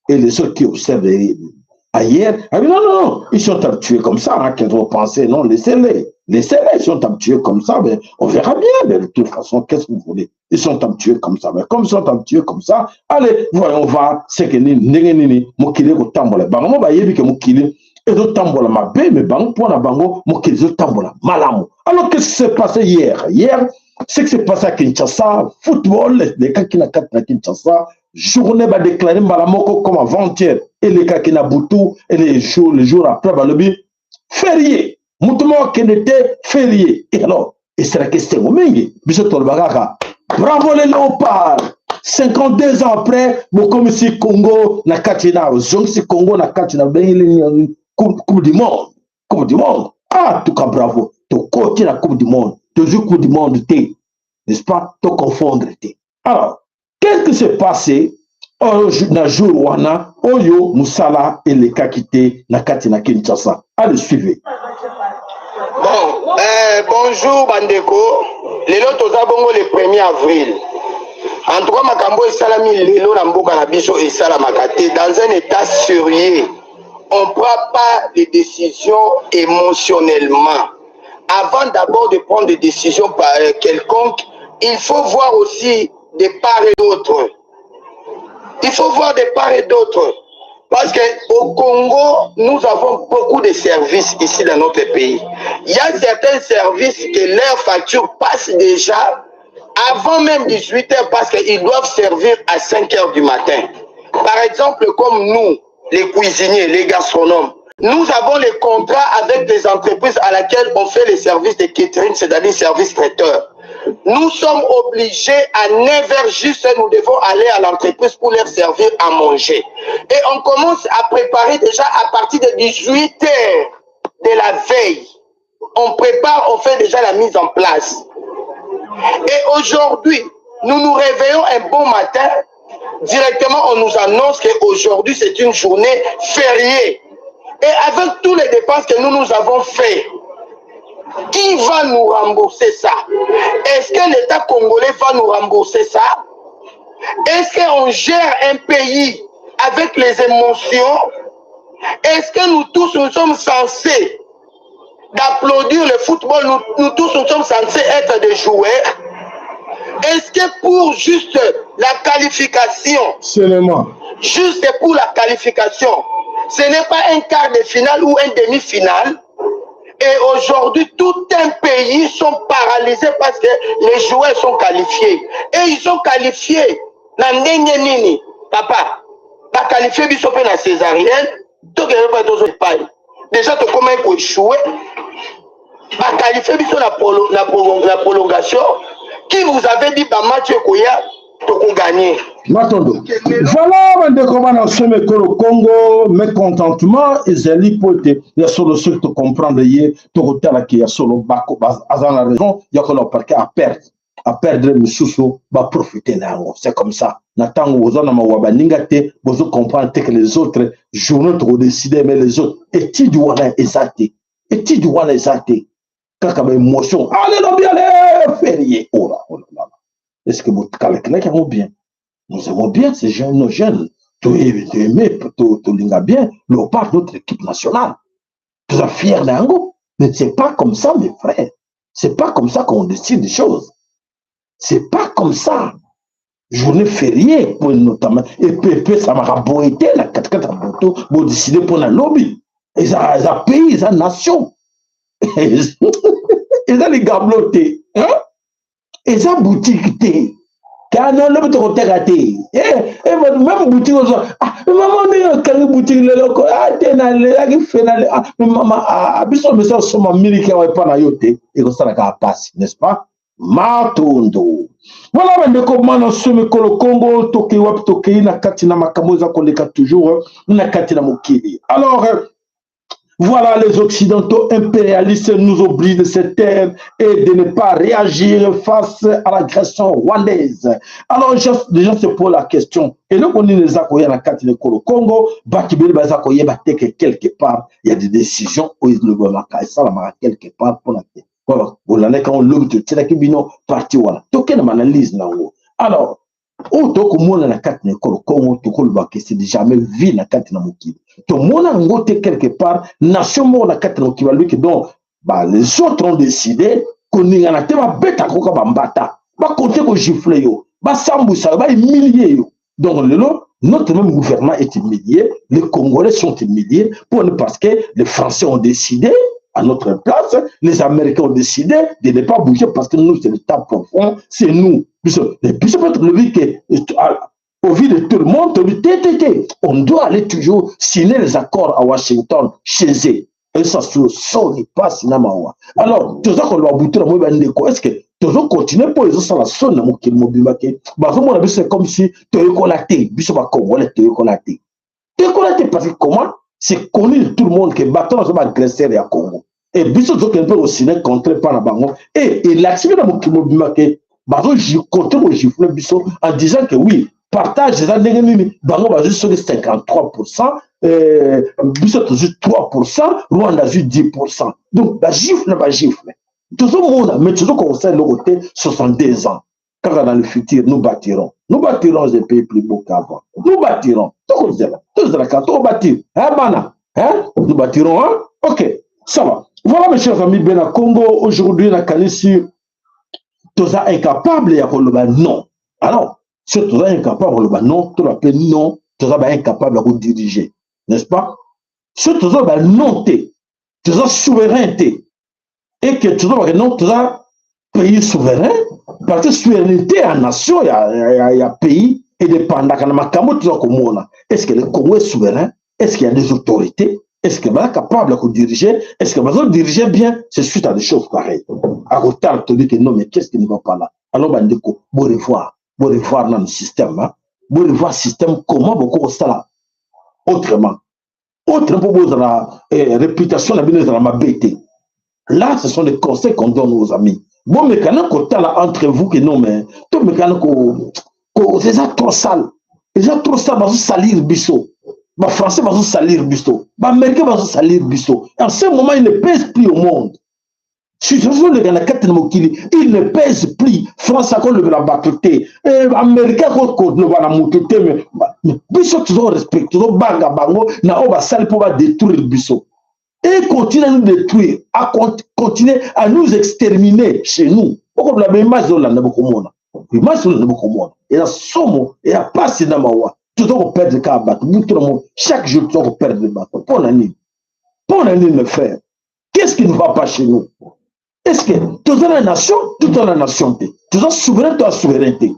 Et les autres qui observent ailleurs, non, ils sont habitués comme ça, hein, qu'ils vont penser, non, laissez-les, ils sont habitués comme ça, mais on verra bien, mais de toute façon, qu'est-ce que vous voulez? Ils sont habitués comme ça, mais comme ils sont habitués comme ça, allez, voyons voir, c'est que ni mokile ko tambola, bango ba yebi ke mokile et de tambola ma bé, mais bango pour la bango mokile de tambola malamu. Alors qu'est-ce qui s'est passé hier? Hier, ce qui s'est passé à Kinshasa, football, les cas qui n'a qu'à Kinshasa, journée va déclarer Malamoko comme avant-hier, et les cas qui n'a boutou, et les jours après, le férié. Moutouma qui était férié. Et alors, et c'est la question, bravo les léopards! 52 ans après, comme si Congo n'a katina, si Congo n'a katina, Coupe du monde. Coupe du monde. Ah, en tout cas, bravo. Tu côté la Coupe du monde. Toujours Coupe du monde, n'est-ce pas? Tu confondre. Alors, qu'est-ce qui s'est passé dans le jour où on a Oyo, Moussala et les Kakité, Nakatina Kinshasa? Allez, suivez. Bon, bonjour Bandeko. Les lots bongo le 1er avril. En tout cas, Makambo et Salami, Lelo Namboka Nabiso et Salamakate, dans un état sérieux, on ne prend pas les décisions émotionnellement. Avant d'abord de prendre des décisions quelconques, il faut voir aussi des part et d'autres. Il faut voir des part et d'autres. Parce qu'au Congo, nous avons beaucoup de services ici dans notre pays. Il y a certains services que leur facture passe déjà avant même 18 h parce qu'ils doivent servir à 5 h du matin. Par exemple, comme nous, les cuisiniers, les gastronomes, nous avons les contrats avec des entreprises à laquelle on fait les services de catering, c'est-à-dire services traiteurs. Nous sommes obligés à 9 h juste, nous devons aller à l'entreprise pour leur servir à manger. Et on commence à préparer déjà à partir de 18 h de la veille. On prépare, on fait déjà la mise en place. Et aujourd'hui, nous nous réveillons un bon matin, directement on nous annonce qu'aujourd'hui c'est une journée fériée. Et avec tous les dépenses que nous avons fait, qui va nous rembourser ça? Est-ce que l'État congolais va nous rembourser ça? Est-ce qu'on gère un pays avec les émotions? Est-ce que nous tous nous sommes censés d'applaudir le football? Nous tous nous sommes censés être des joueurs? Est-ce que pour juste la qualification, seulement, juste pour la qualification, ce n'est pas un quart de finale ou un demi-finale? Et aujourd'hui, tout un pays sont paralysés parce que les joueurs sont qualifiés. Et ils sont qualifiés. Papa, pas qualifié, ils sont pas dans césarienne. Déjà, tu commences à échouer. Pas qualifié, ils sont la prolongation. Qui vous avait dit, bah, Mathieu Koya, tu gagner? Matondo. Voilà, comment on se met au Congo, mécontentement, et Zéli Pote, il y a solo ceux qui comprennent hier, tout le temps qui a solo bako, à la raison, il y a que l'on parquet à perdre, mais sous va profiter d'ango. C'est comme ça. Nathan, vous en avez wabandingate, vous comprenez que les autres journaux ont décidé, mais les autres, et tu dois l'exacter. Et tu dois l'exacter. Quand il y a une émotion, allez, non, bien, allez, férié. Oh là, oh là. Est-ce que vous calculez bien? Nous aimons bien ces jeunes, nos jeunes. Tu aimais, tu lingas bien, le part de notre équipe nationale. Tu es fier d'Ango. Mais c'est pas comme ça, mes frères. C'est pas comme ça qu'on décide des choses. C'est pas comme ça. Journée fériée, pour notamment. Et puis, ça m'a raboité, la 4-4 à Boto, pour décider pour la lobby. Et ça pays, ça nation. Et ça les gablotés. Hein? Et ça boutique. Car non, le petit côté raté. Et même boutique, maman, on est boutique, le loco, t'es dans le fait, maman, abisso, mais ça, sont américains, on n'est pas dans yote, et ça, la passe, n'est-ce pas? Matondo. Voilà, mais comment on se met le Congo, Toké, Wap, Toké, na katina makamoza, qu'on est toujours, na katina mokili. Alors, voilà, les Occidentaux impérialistes nous obligent de se taire et de ne pas réagir face à l'agression rwandaise. Alors, déjà, c'est pour la question. Et donc, on est les accoyer dans le Congo, quelque part, il y a des décisions où ils ne veulent pas ça, quelque part, pour la voilà, quand on l'a vu, c'est la kibino parti, voilà. Token m'analyse là haut. Alors, autant que moi, la carte n'est pas le Congo, tout le monde, c'est jamais vu la carte n'a mouki. Tout le monde a ngoté quelque part, nation mort la carte n'a qui va lui que donc, bah, les autres ont décidé qu'on y en a tellement bête à quoi bambata. Bah, compter qu'on gifle yo. Bah, samboussa, bah, humilié yo. Donc, notre même gouvernement est humilié, les Congolais sont humiliés parce que les Français ont décidé à notre place, les Américains ont décidé de ne pas bouger parce que nous, c'est l'État profond, c'est nous. Et puis, c'est peut-être le vie qu'au vu de tout le monde, on doit aller toujours signer les accords à Washington, chez eux. Et ça, ce n'est pas Sinamawa. Alors, tout ça qu'on doit bouter, est-ce que tu dois continuer pour les autres, ça la sonne, c'est comme si tu es connecté, tu es connecté. Tu es connecté parce que comment? C'est connu de tout le monde que Baton va agresser à Congo. Et Bissot qui peut aussi contrer par la banque. Et l'activité de mon Kimobimake, Baton contre mon gifle Bissot en disant que oui, partage les années, Bango va juste sur les 53%, Bissot juste 3%, Rwanda juste 10%. Donc, la gifle, pas gifle. Tout le monde, mais tout le monde conseille le côté 62 ans. car dans le futur, nous bâtirons. Nous bâtirons des pays plus beaux qu'avant. Nous bâtirons. Nous bâtirons, hein? Ok, ça va. Voilà, mes chers amis, Bena Congo, aujourd'hui, la Kalissi, tous incapable, il y a non. Alors, si tous incapable, non, tout l'appel non, tous incapable de diriger. N'est-ce pas? Si tous non, tous souveraineté. Et que tous non, tous pays souverain, parce que souveraineté en nation, il y a pays indépendant. Est-ce que le Congo est souverain? Est-ce qu'il y a des autorités? Est-ce qu'il est capable de diriger? Est-ce qu'il va diriger bien? C'est suite à des choses pareilles. À côté, tu dis que non, mais qu'est-ce qui ne va pas là? Alors, Bandeko, bon revoir dans le système. Bon revoir le système, comment beaucoup ça là? Autrement. Autrement, pour la réputation de la mabété. Là, ce sont les conseils qu'on donne aux amis. Bon, mais quand on est là entre vous, que non, mais tout le mécanique, c'est ça trop sale. C'est ça trop sale, va salir Bissot. Les Français vont salir Bissot. Les Américains vont salir Bissot. En ce moment, ils ne pèsent plus au monde. Si je veux le gars, il ne pèse plus. France a le la batterie. Américain le va la monter. Mais Bissot, toujours respecté. Toujours banga bango. Na on va salir pour détruire Bissot. Et continue à nous détruire, à continuer à nous exterminer chez nous. Pourquoi la même image de la Nabokomona? L'image de la Nabokomona. Et la somme, et la passe dans ma voix. Tu dois perdre le cas à battre. Chaque jour, tu dois perdre le bateau. Pour l'année. Pour l'année, le faire. Qu'est-ce qui ne va pas chez nous? Est-ce que tu as la nation, tu as la nation? Tu as souveraineté, tu as souveraineté.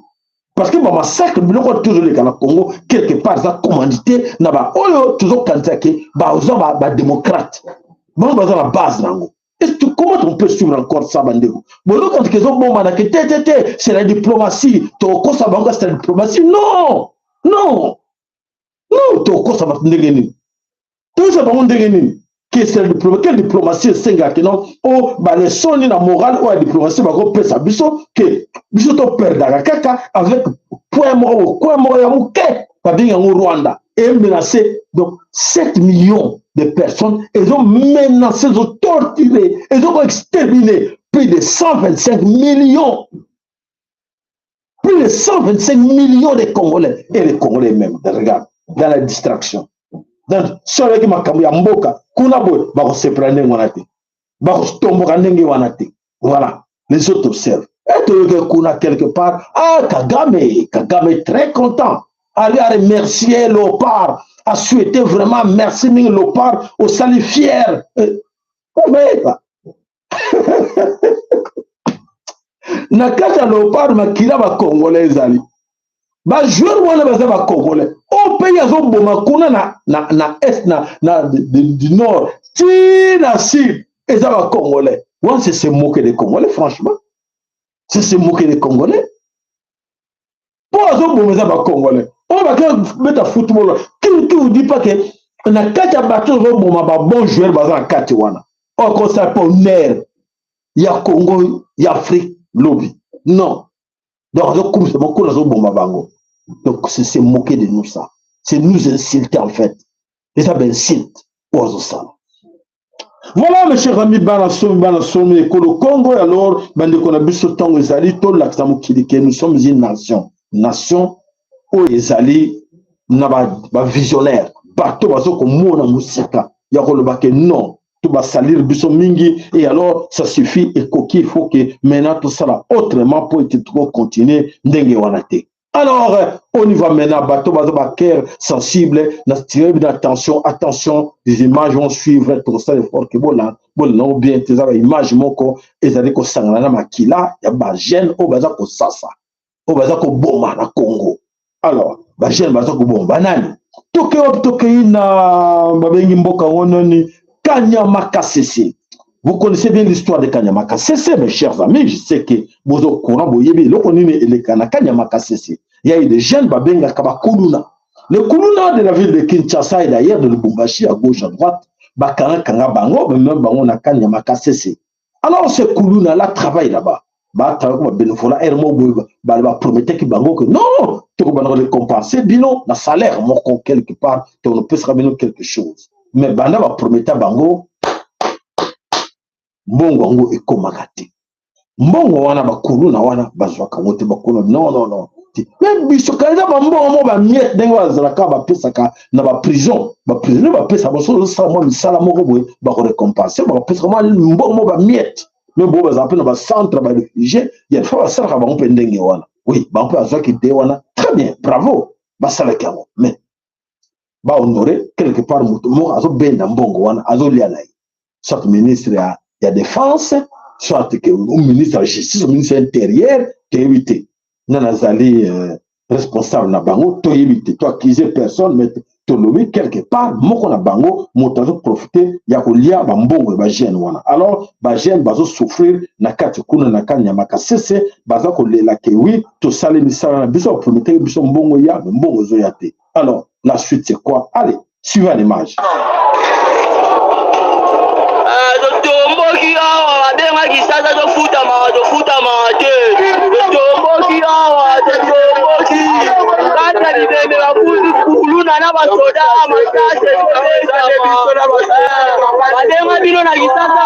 Parce que le massacre, toujours les Congo, quelque part, ça commandité, n'a toujours candidaté, démocrate. Bon, la base, comment on peut suivre encore ça, Bandego? Bon, quand ils ont bon, c'est la diplomatie. C'est la diplomatie. Non! Non! Non, tu ça va te tout ça va te qu'est-ce que quelle diplomatie c'est que non? Oh, les sons la morale ou la diplomatie va couper ça. Biso, que biso to perdre kaka avec point mort ya muke, pas bien au Rwanda. Et menacé, donc 7 millions de personnes, ils ont menacé, ils ont torturé, ils ont exterminé plus de 125 millions. Plus de 125 millions de Congolais. Et les Congolais même, regarde, dans la distraction. Donc, si on a dit que Mboka, Kunabo, va se prendre wanate. Va se tomber wanate. Voilà. Les autres observent. Et tu veux Kuna quelque part. Ah, Kagame est très content. Allez à remercier Lopar, à souhaiter vraiment merci Ming Lopar, au salut fier. Nakata Lopar, Makila va Congolais, Zali. Ba joueur wana baza ba Congolais. Au pays azo boma kuna na est du nord, ti na sud, eza ba Congolais. On c'est se moquer des Congolais franchement. C'est se moquer des Congolais. Pour azo boma eza ba Congolais. On va mettre football. Qui vous dit pas que na kata bato zo boma ba bon joueur baza kati wana. On constate pas nerf. Il y a Congo, il y a Afrique, lobby. Non. Donc c'est beaucoup de boma bango. Donc, c'est se moquer de nous, ça. C'est nous insulter, en fait. Et ça insulte aux ça. Voilà, mes chers amis, et le Congo, alors, nous sommes une nation. Nation où les alliés n'ont pas visionnaire. Bateau, non. Tout va salir biso mingi et alors ça suffit et il faut que maintenant tout ça là autrement pour être trop continuer ndenge wanate. Alors, on y va maintenant, bateau, cœur sensible, attention, attention, les images vont suivre, tout ça, fort que bon, bien, tes images, moko, et ça dit que sangana makila, y a ba gêne, au baza ko sasa, au baza ko bomba na Congo. Alors, ba gêne, baza ko bomba, nani? Toke na, babengi mboka wononi, Kanyamaka Sese. Vous connaissez bien l'histoire de Kanyamaka Sese, mes chers amis. Je sais que vous êtes courant, vous avez le Kanyamaka Sese. Il y a eu des jeunes Babenga Kaba Kuluna. Le Kuluna de la ville de Kinshasa et d'ailleurs de Lubumbashi à gauche à droite, Bakana Kanga Bango, même Bango na Kanyamaka Sese. Alors ce Kuluna là travaille là-bas. Travaille bénévolat, promettait que Bango que non, tu vas le compenser, bino, le salaire, quelque part, tu ne peux se ramener quelque chose. Mais Banda va promettre Bango, bon Bango et Komakati. mbongo wana bakulu na wana bazwaka mote bakulu non même biso kaza ba mbongo mo ba miette ndenge bazalaka bapesaka na ba prison bapesa baso sala mo misala moko boye ba ko récompenser ba pesa mo mbongo mo ba miette mais bo baza na ba centre ba réfugié ya fa basala ba mpe ndenge wana oui ba mpe azwaki de wana très bien bravo basala kango mais ba honorer quelque part moto mo azo benda mbongo wana azo lia na soit ministre ya défense soit que au ministre de la justice, au ministre intérieur, tu évité. Nanazali responsable na bango, tu évité. Tu accuser personne, mais tu nommé quelque part, moko na bango, motazo profiter, ya kolia bambongo ba jeune wana. Alors, ba jeune bazo souffrir na kati kuna na kanya makasese, baza ko lela ke oui, to sale misala na biso promettre biso mbongo ya, mbongo zo yate. Alors, la suite c'est quoi? Allez, suivez l'image. Kisasa tofuta mate tomboki awa tomboki kata libembe bafuzi kuluna na basoda makase badenga bino na kisasa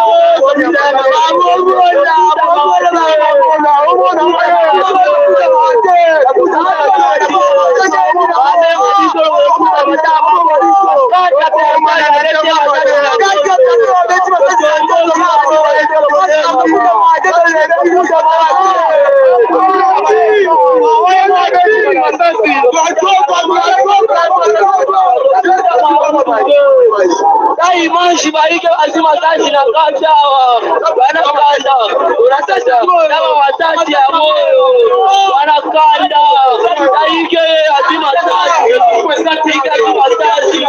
Imanji baike azima kazi na kazi hawa wanakanda unataka kama watati ya moyo wanakanda baike azima kazi katika azima kazi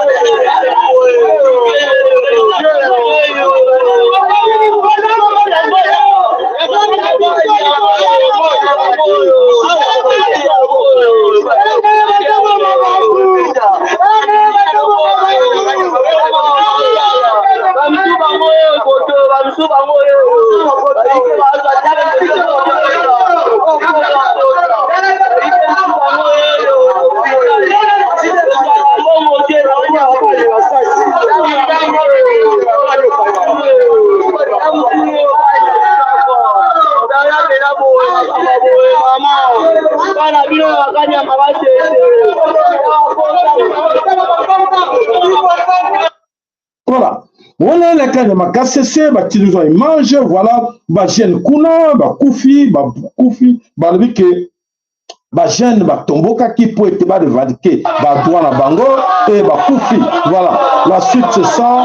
Voilà. Voilà les cas de makasese, batiluzo image, voilà, ba jeune kuna, ba kufi, ba que ba jeune ba tomboka qui peut être ba revendiquer, ba droit na bango et ba kufi. Voilà. La suite c'est ça.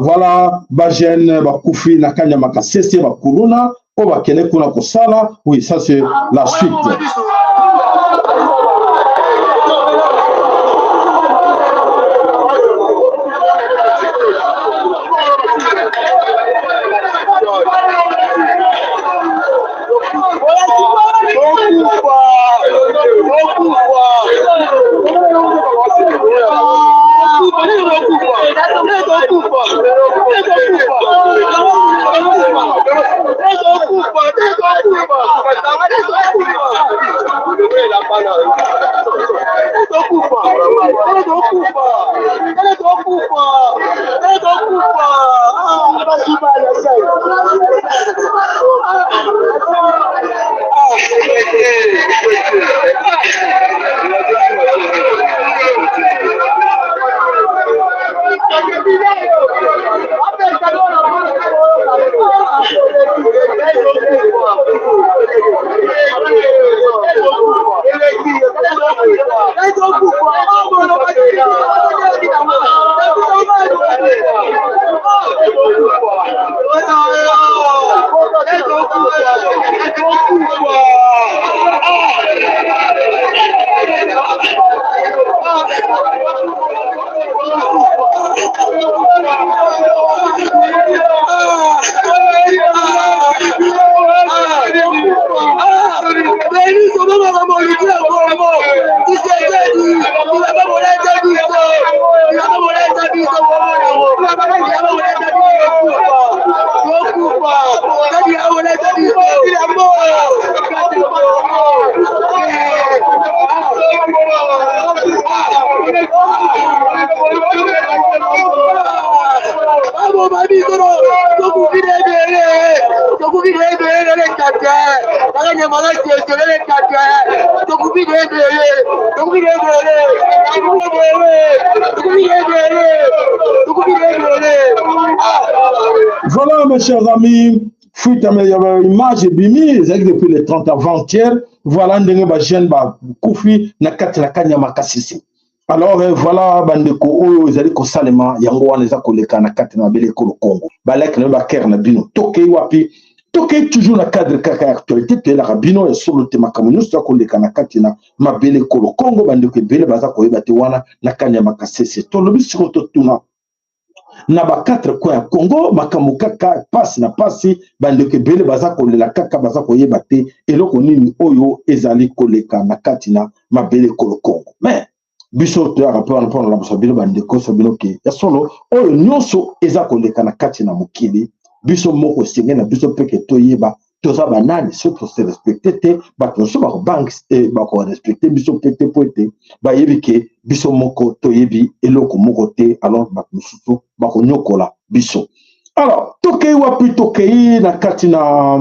Voilà, Bajen, Bakoufi, Nakanya Makasese, Bakuluna, Obakene Kuna Kosala. Oui, ça c'est la suite. Voilà, mes chers amis, fuite à meilleure image et bimi, depuis le 30 avant-hier, voilà, ndenge ba jeune ba kufi na kati la kanya makasisi. Alors voilà, bandeko oyo ezali ko salema yango wana eza koleka na kati na bele ko Congo. Ba like na ba ker na bino. Toke wapi? Toke toujours na cadre kaka actualité te la rabino et sur le tema kamunyo sta koleka na kati na mabele ko Congo bandeko bele baza ko yeba te wana na kanya makasisi. To lobi siko to tuna na ba 4 coins ya Congo makambo kaka passe na passe bandeko bele baza kolela kaka baza koyeba te eloko nini oyo ezali koleka na kati na mabele ko Congo. Mais biso to ya rapport na pona la bosabilo bandeko sabilo ke ya solo oyo nyonso eza koleka na kati na mokili biso moko senge na biso peke toyeba toza banani so to se respecter te bato so ba bank ba ko respecter biso peke poete ba yebi ke biso moko toyebi eloko moko te alors bato mususu ba ko nyokola biso. Alors tokei wapi tokei na kati na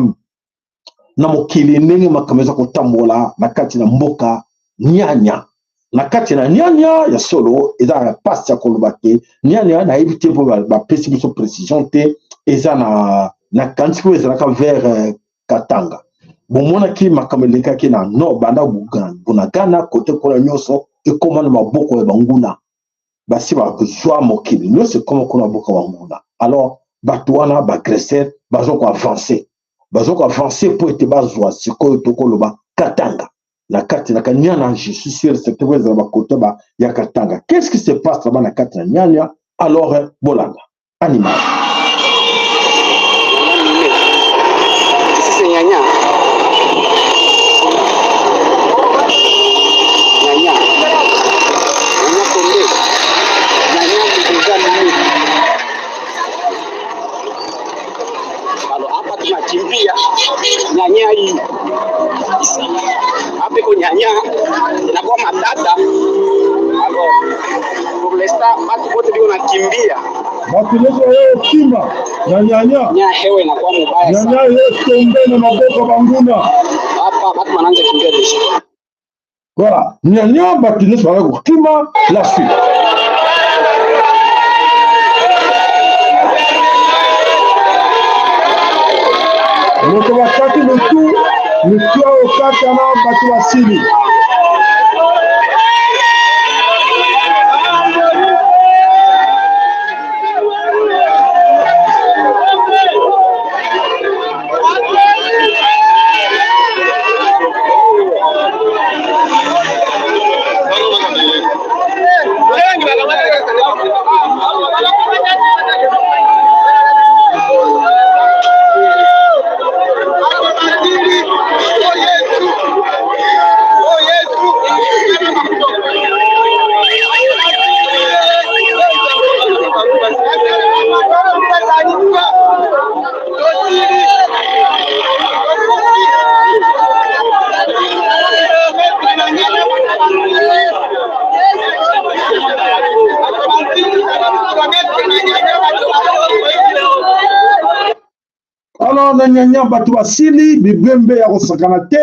mokili ndenge makameza kotambola na kati na mboka nyanya na kati na nyanya ya solo eza passe ya koloba ke nyanya na éviter pour ba pesi biso précision te eza na kanti ezalaka vers Katanga bomona ki makameleka ki na no banda bunagana kote kola nyonso ekoma na maboko ya banguna basi ba kozwa mokili nyonso ekoma kuna boka banguna. Alors bato wana bagresseur bazoko avancer po ete bazwa sikoyo tokoloba Katanga na kati na kanyana. Je suis sûr c'est que vous avez côté ba ya Katanga. Qu'est-ce qui se passe là-bas na kati na nyanya? Alors bolanda animal c'est nyanya tombe nyanya déjà minute. Alors hapa tunakimbia nyanya hii hapa iko nyanya inakuwa matata. Alors pour l'instant watu wote ndio wanakimbia bakilezo yeye kima na nyanya hewe inakuwa mbaya sana. Nyanya yeye tombe na maboko banguna hapa watu wanaanza kimbia deja. Voilà, nyanya bakilezo yeye kima la suite. Moto wakati mtu wakati na batu wasili. Alors na nyanya batu basili bibembe ya kosakana te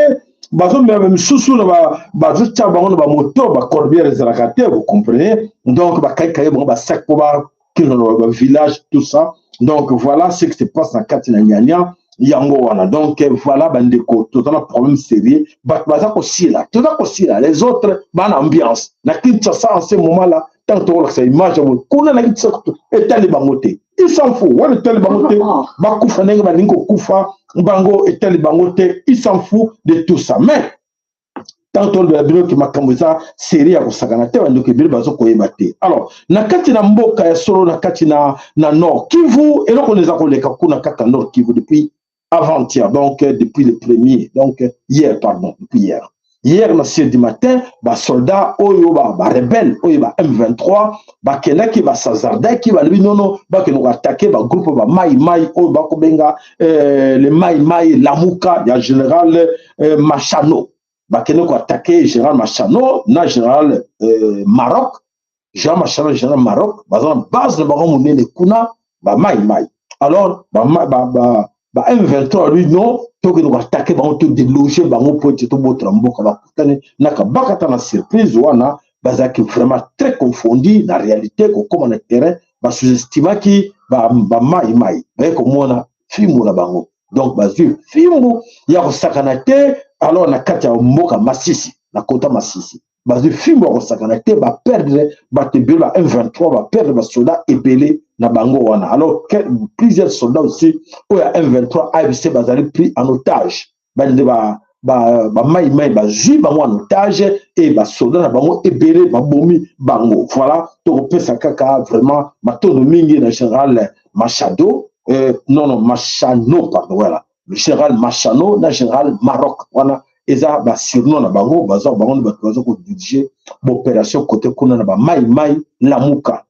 bazo même susu na bazo tcha bango na ba moto ba corbière ezalaka te, vous comprenez. Donc ba kai bango ba sac pour ba kino village tout ça. Donc voilà ce qui se passe na kati na nyanya yango wana. Donc voilà bandeko tout un problème sérieux batu baza ko sila les autres ban ambiance na Kinshasa en ce moment là tant que ça image kuna na Kinshasa etali bango te. Il s'en fout. Ouais, le tel bangote, bakoufa nenge balingo koufa, bango et tel bangote, il s'en fout de tout ça. Mais tant que le bureau qui m'a comme ça, série à Kosaganate, on dit que le bazo koyebate. Alors, na kati na mboka ya solo na kati na nord Kivu, et donc on les a collés kakuna kata nord Kivu depuis avant-hier, donc depuis le premier, donc hier, pardon, depuis hier. Hier, na 6 du matin, ba soldat oyo ba rebelle oyo ba M23 ba kena ki ba sazarda ki ba lui nono ba ke nous attaquer ba groupe ba mai oyo ba ko benga le mai Lamuka ya général Machano ba kena ko attaquer général Machano na général Maroc Jean Machano général Maroc ba zone base de ba ko munene kuna ba mai alors ba M23 lui non toke do attaquer bango to déloger bango po te to botra mboka ba kutane naka bakata na surprise wana bazaki vraiment très confondu na réalité ko comme na terrain ba sous-estima ki ba mai ba ko mona fimu na bango donc bazu fimu ya ko sakana te alors na kati ya mboka Masisi na kota Masisi bazu fimu ko sakana te ba perdre ba te bila M23 ba perdre ba soldats ebelé na bango wana alors plusieurs soldats aussi au M23 ABC bazali pris en otage bande ba mai bazui bango en otage et ba soldats na bango ebelé ba bomi bango voilà to pesa kaka vraiment matono mingi na général Machado non Machano pardon voilà le général Machano na général Maroc voilà eza ba surnom na bango bazo bango bazo ko diriger l'opération côté kuna na ba mai Lamuka.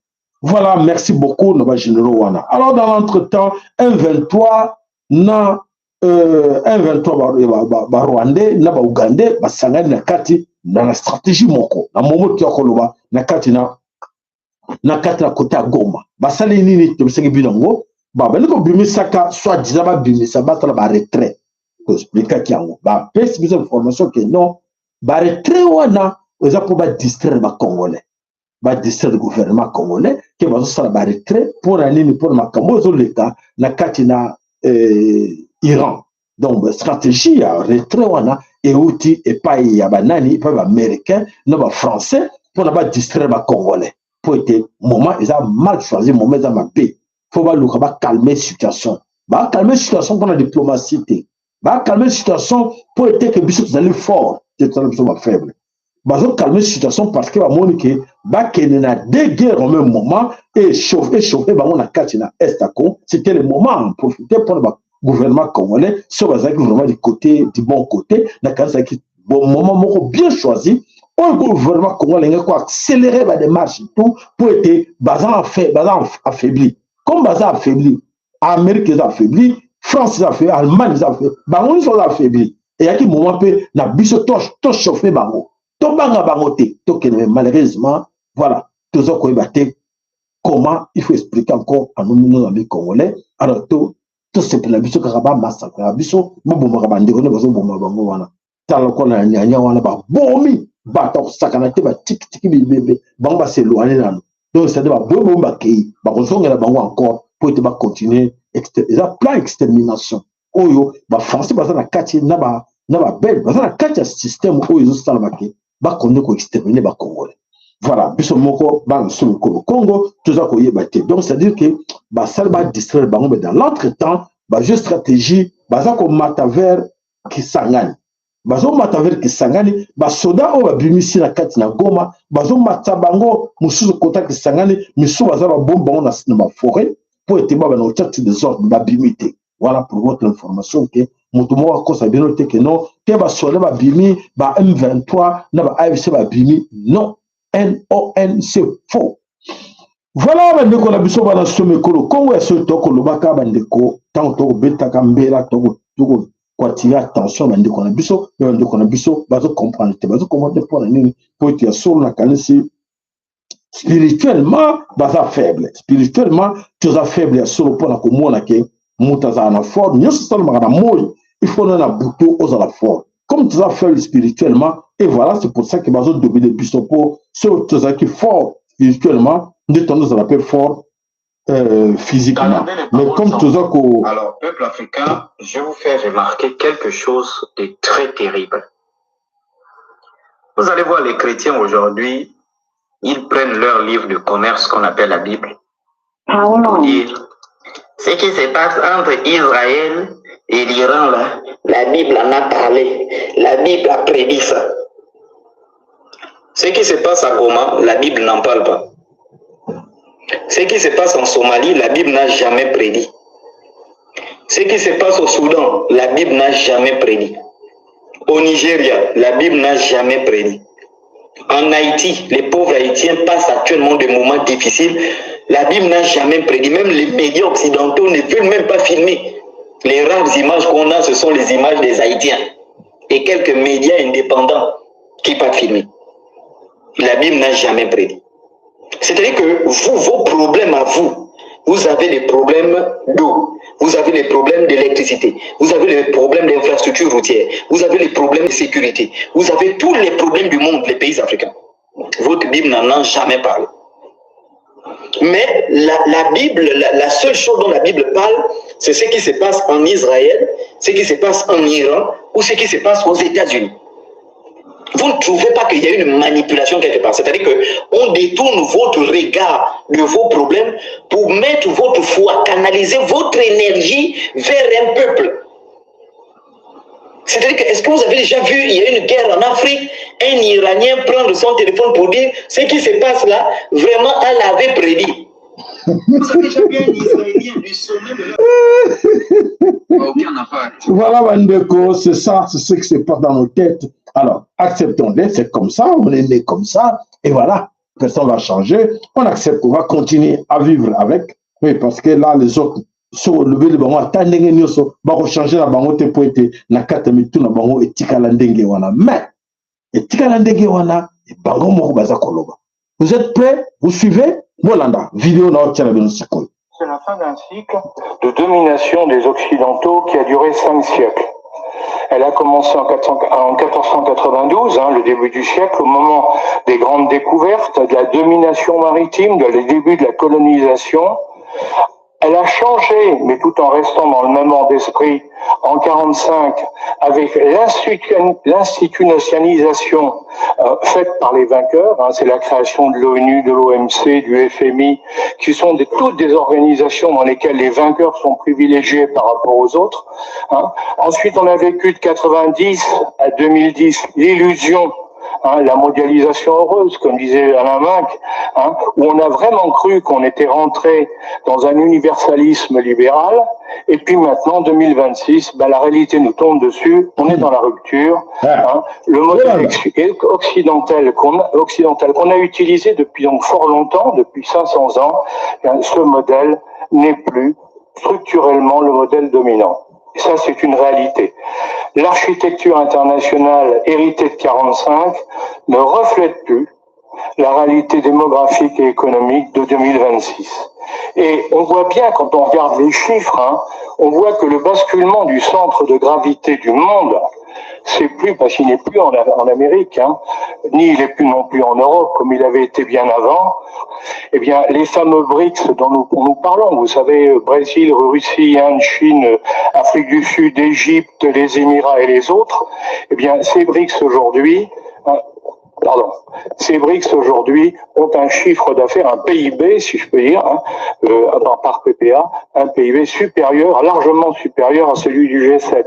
Voilà, merci beaucoup, nos généraux wana. Alors, dans l'entretemps, M23 na M23 ba Rwandais, na ba Ougandais, ba sangani na kati na la stratégie moko. Na momo ki okoloba na kati na côté Goma. Ba sali nini to bisengi binango, ba niko bimisaka soit disant ba bimisa ba tala ba retrait. Ko expliquer ki yango. Ba pesi biso information que non, ba retrait wana oza pour ba distraire ba Congolais. Va distraire le gouvernement congolais qui va se faire retrait pour aller pour ma camozo l'état na katina Iran donc stratégie à retrait wana et outil et pas ya banani pas américain non pas français pour pas distraire les congolais pour être moment ils ont mal choisi moment ils ont paix faut pas calmer situation va calmer situation pour la diplomatie va calmer situation pour être que biso vous allez fort c'est un peu faible. Bazo calmer la situation parce que Monique bakene na deux guerres au même moment et chauffer bango na katina Estacon c'était le moment à en profiter pour le gouvernement congolais sur bazaki vraiment du côté du bon côté na kanzaki bon moment moko bien choisi au gouvernement congolais ko accélérer la démarche tout pour être bazan affaibli comme bazan affaibli Amérique est affaibli France est affaibli Allemagne est affaibli bango sont affaiblis et yaki moment pe na biso to chauffer bango Tobanga bangote, malheureusement, voilà, tous ont combattu comment il faut expliquer encore à nos amis congolais. Alors, tout c'est pour la biso karaba massacre, la biso, bobo marabande, on est besoin de bomba wana. Taloko na nyanya wana ba bomi, ba to sakanate ba tiki bébé, bamba c'est loin là. Donc ça doit bobo ba kei, ba kozonga la bango encore pour te ba continuer ça plan extermination. Oyo ba français ba na kati na ba bel, ba na kati système oyo ça la ba konde ko exterminer ba Congolais. Voilà, biso moko ba sur Congo, tout ça ko yebate. Donc c'est à dire que ba salba distraire bango mais dans l'entretemps, ba jeu stratégie, ba za ko mata vers Kisangani. Ba zo mata vers Kisangani, ba soda o ba bimisi na kati na Goma, ba zo mata bango mususu kota Kisangani, misu ba za ba bomba on na forêt pour être ba na chat des ordres ba bimité. Voilà pour votre information que Mutumo a cause bien noté que non, que ba soda ba bimi, ba M23, na ba AFC ba bimi, non, NON c'est faux. Voilà, bandeko na biso bana some kolo Congo est ce toko lobaka bandeko tanto beta kambela toko quoi tirer attention bandeko na biso bazo comprendre pour nini pour être sur la kanisi spirituellement baza faible spirituellement tu as faible sur pour la komona ke mutaza na fort nyo seulement na moi il faut na buto aux la fort comme tu as faible spirituellement et voilà c'est pour ça que bazo dominer biso pour ceux qui fort spirituellement nous tendons à l'appeler fort physiquement. Mais comme tout ça alors, peuple africain, je vous fais remarquer quelque chose de très terrible. Vous allez voir les chrétiens aujourd'hui, ils prennent leur livre de commerce qu'on appelle la Bible pour dire ce qui se passe entre Israël et l'Iran là. La Bible en a parlé, la Bible a prédit ça. Ce qui se passe à Goma, la Bible n'en parle pas. Ce qui se passe en Somalie, la Bible n'a jamais prédit. Ce qui se passe au Soudan, la Bible n'a jamais prédit. Au Nigeria, la Bible n'a jamais prédit. En Haïti, les pauvres Haïtiens passent actuellement des moments difficiles. La Bible n'a jamais prédit. Même les médias occidentaux ne veulent même pas filmer. Les rares images qu'on a, ce sont les images des Haïtiens. Et quelques médias indépendants qui peuvent filmer. La Bible n'a jamais prédit. C'est-à-dire que vous, vos problèmes à vous, vous avez des problèmes d'eau, vous avez des problèmes d'électricité, vous avez les problèmes d'infrastructures routières, vous avez les problèmes de sécurité, vous avez tous les problèmes du monde, les pays africains. Votre Bible n'en a jamais parlé. Mais la Bible, la seule chose dont la Bible parle, c'est ce qui se passe en Israël, ce qui se passe en Iran ou ce qui se passe aux États-Unis. Vous ne trouvez pas qu'il y a une manipulation quelque part. C'est-à-dire qu'on détourne votre regard de vos problèmes pour mettre votre foi, canaliser votre énergie vers un peuple. C'est-à-dire que, est-ce que vous avez déjà vu, il y a une guerre en Afrique, un Iranien prendre son téléphone pour dire ce qui se passe là, vraiment, elle avait prédit. Vous avez déjà vu un Israélien du sommet de la... Aucun impact. Voilà, Wandeko, c'est ça, c'est ce qui se passe dans nos têtes. Alors, acceptons-le, c'est comme ça, on est né comme ça, et voilà, personne ne va changer, on accepte, on va continuer à vivre avec, oui, parce que là, les autres, sont relevés de bango, attendent que changer la bango, te pointe, na kata mitu na bango, et tikala ndenge wana, mais, et tikala ndenge wana, et bango moko baza koloba. Vous êtes prêts? Vous suivez? Molanda, vidéo na otela bino sikoyo. C'est la fin d'un cycle de domination des Occidentaux qui a duré 5 siècles. Elle a commencé en 1492, le début du siècle, au moment des grandes découvertes, de la domination maritime, de le début de la colonisation. Elle a changé, mais tout en restant dans le même ordre d'esprit, en 1945, avec l'institutionnalisation faite par les vainqueurs. C'est la création de l'ONU, de l'OMC, du FMI, qui sont toutes des organisations dans lesquelles les vainqueurs sont privilégiés par rapport aux autres. Ensuite, on a vécu de 90 à 2010 l'illusion, la mondialisation heureuse, comme disait Alain Minc, où on a vraiment cru qu'on était rentré dans un universalisme libéral, et puis maintenant, 2026, la réalité nous tombe dessus, on est dans la rupture. Le modèle occidental qu'on a utilisé depuis donc fort longtemps, depuis 500 ans, ce modèle n'est plus structurellement le modèle dominant. Et ça, c'est une réalité. L'architecture internationale héritée de 1945 ne reflète plus la réalité démographique et économique de 2026. Et on voit bien, quand on regarde les chiffres, on voit que le basculement du centre de gravité du monde, c'est plus, parce qu'il n'est plus en Amérique, ni il n'est plus non plus en Europe, comme il avait été bien avant. Eh bien, les fameux BRICS dont nous parlons, vous savez, Brésil, Russie, Inde, Chine, Afrique du Sud, Égypte, les Émirats et les autres, eh bien, ces BRICS aujourd'hui, ont un chiffre d'affaires, un PIB, si je peux dire, par PPA, un PIB supérieur, largement supérieur à celui du G7.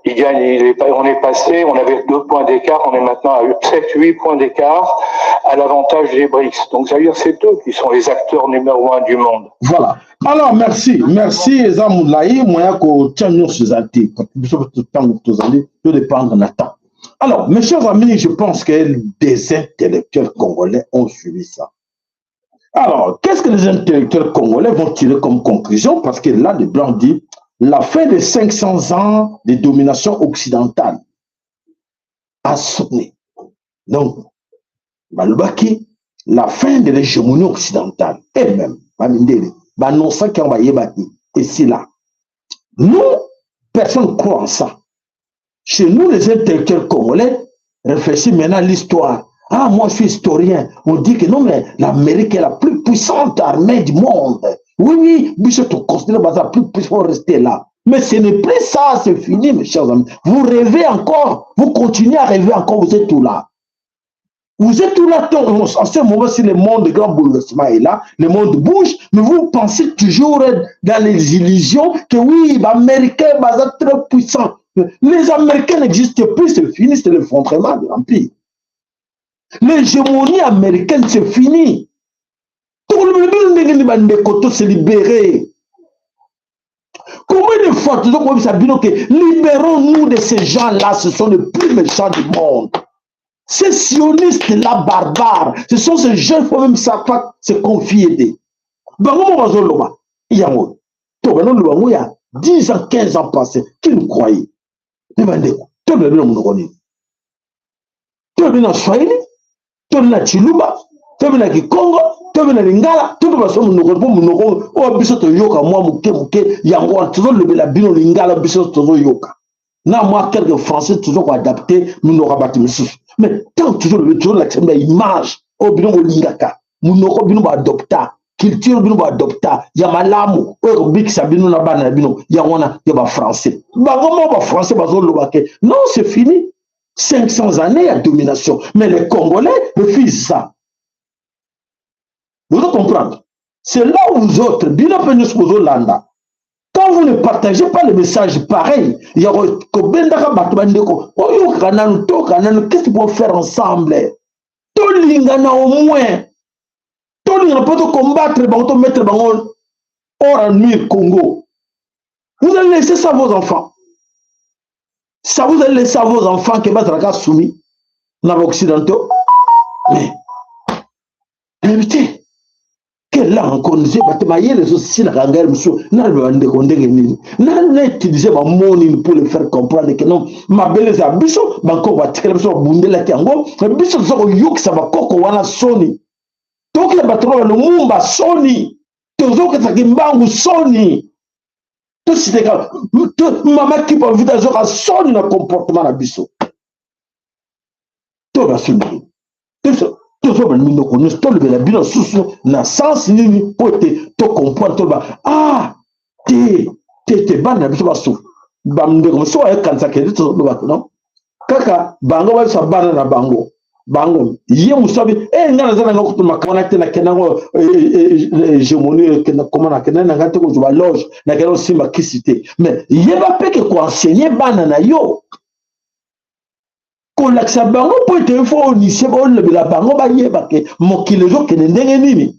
On est passé, on avait 2 points d'écart, on est maintenant à 7-8 points d'écart à l'avantage des BRICS. Donc, ça veut dire que c'est eux qui sont les acteurs numéro 1 du monde. Voilà. Alors, merci, Zamoulaï, moi, que tiens-nous ces années, de dépendre de temps. Alors, mes chers amis, je pense que des intellectuels congolais ont suivi ça. Alors, qu'est-ce que les intellectuels congolais vont tirer comme conclusion? Parce que là, les Blancs disent la fin des 500 ans de domination occidentale a sonné. Donc, Balubaki, la fin de l'hégémonie occidentale, et même, et c'est là. Nous, personne ne croit en ça. Chez nous, les intellectuels congolais, réfléchissent maintenant à l'histoire. Ah, moi, je suis historien. On dit que non, mais l'Amérique est la plus puissante armée du monde. Oui, Bishop, on considère que la plus puissante, rester là. Mais ce n'est plus ça, c'est fini, mes chers amis. Vous rêvez encore, vous continuez à rêver encore, vous êtes tout là. Vous êtes tout là, en ce moment, si le monde de grand bouleversement est là, le monde bouge, mais vous pensez toujours dans les illusions que oui, les Américains sont très puissants. Les Américains n'existent plus, c'est fini, c'est l'effondrement de l'Empire. L'hégémonie américaine, c'est fini. Tout le monde s'est libéré. Combien de fois libérons-nous de ces gens-là, ce sont les plus méchants du monde. Ces sionistes-là, barbares, ce sont ces jeunes qui faut même savoir se confier. Il y a 10 ans, 15 ans passés, qui nous croyait? Demandez-vous, tu es venu en Swahili, tu es venu en Chiluba, tu es venu en Congo, to bena lingala to ba so munoko o biso to yoka moi muke yango toujours le la bino lingala biso toujours yoka na moi quelques français toujours adapté munoko batimisu mais tant toujours la image o bino lingaka munoko bino ba adopta culture bino ba adopta ya malamu o bikisa bino na bana bino ya wana ya ba français ba français bazo lobake non c'est fini 500 années de domination mais les Congolais refusent ça. Vous devez comprendre. C'est là où vous autres, quand vous ne partagez pas le message pareil, il y a qu'est-ce qu'ils vont faire ensemble? Tolingana au moins. Tolingana peut combattre, mettre hors en nuit Congo. Vous allez laisser ça à vos enfants. Ça vous allez laisser à vos enfants qui vont soumis dans l'Occidentaux. Mais, évitez. Là encore, nous avons les aussi la gangue, nous avons utilisé ma monnaie pour le faire comprendre que non, ma belle est à biso, banco va tirer sur bundé la tiango, biso zoro yuk ça va coco wana soni. Donc le bateau le mumba soni, toujours que ça kimbangu soni. Tout c'est égal. Maman qui peut vite zoro soni na comportement na biso. Tout va soni. Tout ça. La sous na sens nini pote to comprendre ah te bana biso baso bamde comme so ay kansa ke to lo non kaka bango ba sa bana na bango ye musabi ngana zana ngoko to makona te na kenango hegemonie ke na komana ke na ngate ko ba loge na kero simba kisite mais ye ba peke ko enseigner bana na yo ko laksa bango po te fo ni se ba le la bango ba yeba ke mokile zo ke ndenge nini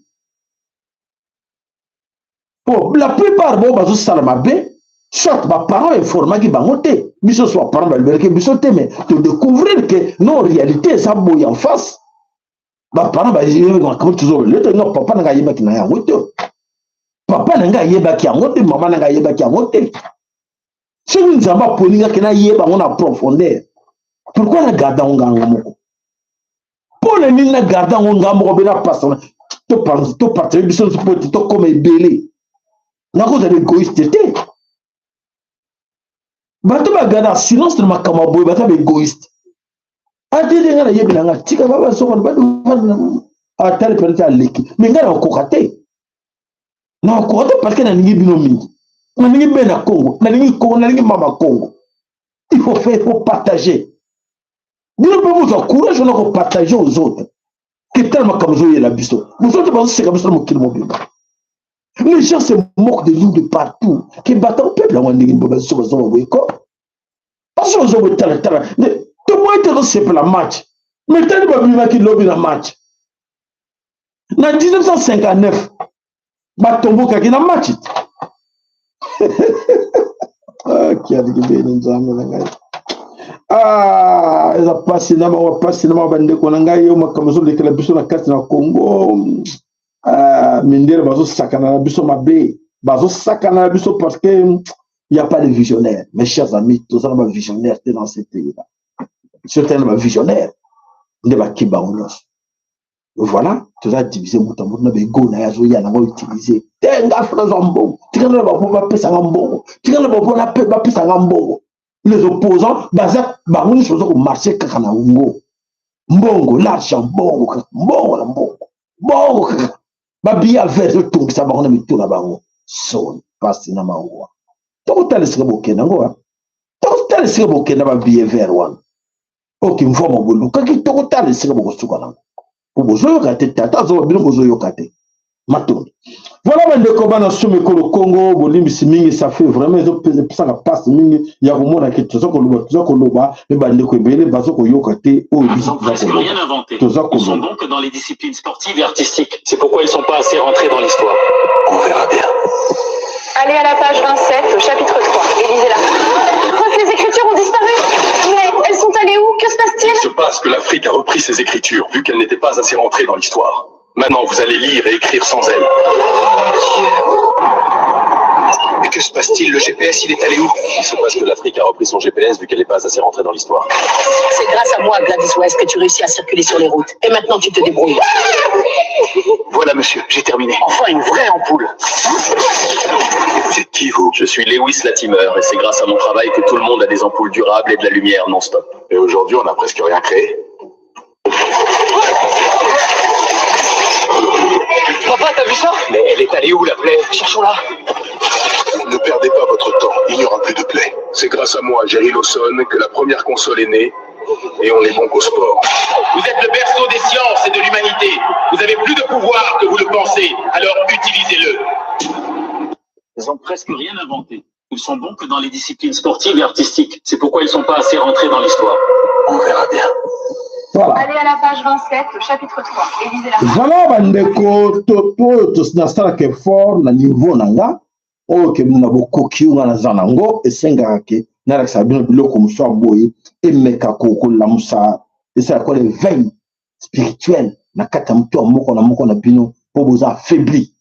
po la plupart bo bazo salama be soit ba parents informa ki bango te biso soit parents ba liberté biso te mais de découvrir que non réalité ça boy en face ba parents ba yeba comme toujours le non papa na yeba ki na yango te papa na yeba ki yango te maman na yeba ki yango te si nous nzamba polinga ke na yeba ngona profondeur. Pourquoi la garde en Gangamoko? Pour les lignes, la garde en Gangamoko, la personne, tu penses, tu partages, tu peux te comme belé. N'a pas d'égoïste. Bato ba garde en silence de ma camabo, bato égoïste. A dit les gars, il y a bien un tika baba son, a tel peut-être à l'équipe. Mais gars, on cocaté. Non, on cocaté parce qu'il y a un binomi. On a un ben à Congo, on a un Congo, on a un mama Congo. Il faut faire, il faut partager. Vous ne pouvez vous encourager à partager aux autres. Que tellement comme vous la bisto. Vous autres pensez c'est comme ça que les gens se moquent de nous de partout. Qui battent au peuple, on dit que c'est ça. Parce que vous avez talent. Tout le monde est pour la match. Mais tant que vous qui lobby la match. En 1959, Batombo qui a match. Qui a dit que nous avons ah, ils ont passé là, on va passer là, on va dire qu'on a gagné, on va commencer avec la biso na carte na Congo. Ah, Mindere bazo sakana la biso mabe, bazo sakana la biso parce que il n'y a pas de visionnaire. Mes chers amis, tous ça va visionnaire dans ce pays-là. Certains va visionnaire, ne va qui baonos. Voilà, tout ça divisé moutamou na bego na yazo ya na va utiliser. Tenga frère zambo, tikana ba pouvoir pesa ngambo, tikana ba pouvoir pesa ngambo. Les opposants, bazak, barouni chose au marché kakana ungo. Mbongo, l'argent, mbongo, mbongo, babia vert, tout ça, barouni, mais tout là-bas, son, passe na maoua. Tout à l'essai boké, nangoa. Tout à l'essai boké, n'a pas billet vert, one. Ok, m'voit mon boulot, kaki, tout à l'essai boké, soukanan. Pour bozo yokate, tata, zo, bien bozo yokate. Maton. Voilà le combat dans ce Congo, Bolim Simingi, ça fait vraiment ça passe mingi, il y a vraiment la question que le bas, les bandes de les bases au Yokate, au Ils n'ont presque rien inventé. Ils sont bons que dans les disciplines sportives et artistiques. C'est pourquoi ils ne sont pas assez rentrés dans l'histoire. On verra bien. Allez à la page 27, au chapitre 3, et lisez-la. Quoi que les écritures ont disparu? Mais elles sont allées où? Que se passe-t-il? Il se passe que l'Afrique a repris ses écritures, vu qu'elles n'étaient pas assez rentrées dans l'histoire. Maintenant, vous allez lire et écrire sans elles. Que se passe-t-il? Le GPS, il est allé où? Il se passe que l'Afrique a repris son GPS vu qu'elle n'est pas assez rentrée dans l'histoire. C'est grâce à moi, Gladys West, que tu réussis à circuler sur les routes. Et maintenant, tu te débrouilles. Voilà, monsieur, j'ai terminé. Enfin, une vraie ampoule. Vous êtes qui, vous? Je suis Lewis Latimer et c'est grâce à mon travail que tout le monde a des ampoules durables et de la lumière non-stop. Et aujourd'hui, on n'a presque rien créé. Papa, t'as vu ça? Mais elle est allée où, la plaie? Cherchons-la. Ne perdez pas votre temps, il n'y aura plus de plaie. C'est grâce à moi, Jerry Lawson, que la première console est née, et on est bon qu'au sport. Vous êtes le berceau des sciences et de l'humanité. Vous avez plus de pouvoir que vous le pensez, alors utilisez-le. Ils n'ont presque rien inventé. Ils sont bons que dans les disciplines sportives et artistiques. C'est pourquoi ils ne sont pas assez rentrés dans l'histoire. On verra bien. Voilà. Allez à la page 27, chapitre 3, et lisez la voilà bandeko nasalaka effort na niveau na nga oyo ke na bokoki nga naza nango esengaka ke nalakisa bino biloko mosu ya boye emeka kolamusa esala kwa l'éveil spirituel na kati ya moto ya moko na moko na bino mpo boza affaibli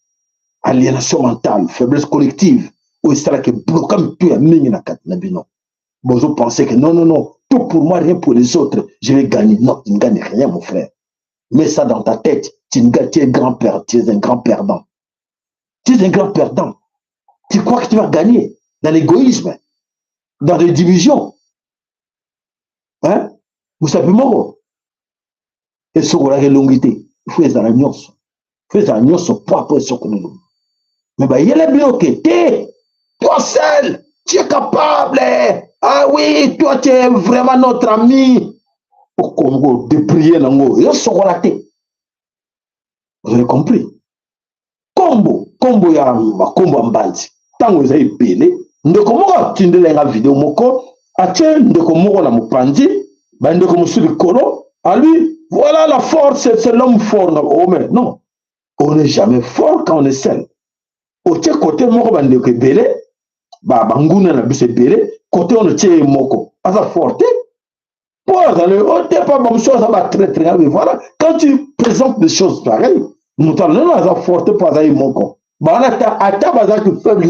aliénation mentale faiblesse collective oyo esalaka ebloka mitu ya mingi na kati na bino bozo penser que non tout pour moi, rien pour les autres, je vais gagner. Non, tu ne gagnes rien, mon frère. Mets ça dans ta tête. Tu es grand-père, tu es un grand perdant. Tu es un grand perdant. Tu crois que tu vas gagner dans l'égoïsme, dans les divisions. Hein? Vous savez, moi, et sur la longuité, il faut les agneaux. Il faut les agneaux pour ce que nous. Mais il y a les bloqués. Toi seul, tu es capable. Ah oui, toi tu es vraiment notre ami. Au Congo, de prier nango, yo sokolaté. Vous avez compris? Combo ya combo mbanzi. Tango za ipele, ndeko moko tindele nga vidéo moko, atie ndeko moko na mopanzi, ba ndeko musuli kolo, à lui, voilà la force, c'est l'homme fort. Oh mais non. On n'est jamais fort quand on est seul. Au tien côté moko ba ndeko belé, ba nguna na bise belé. Côté on tient moko, ça forte. Voilà, quand tu présentes des choses pareilles, nous allons forte pour ça moko. Faible,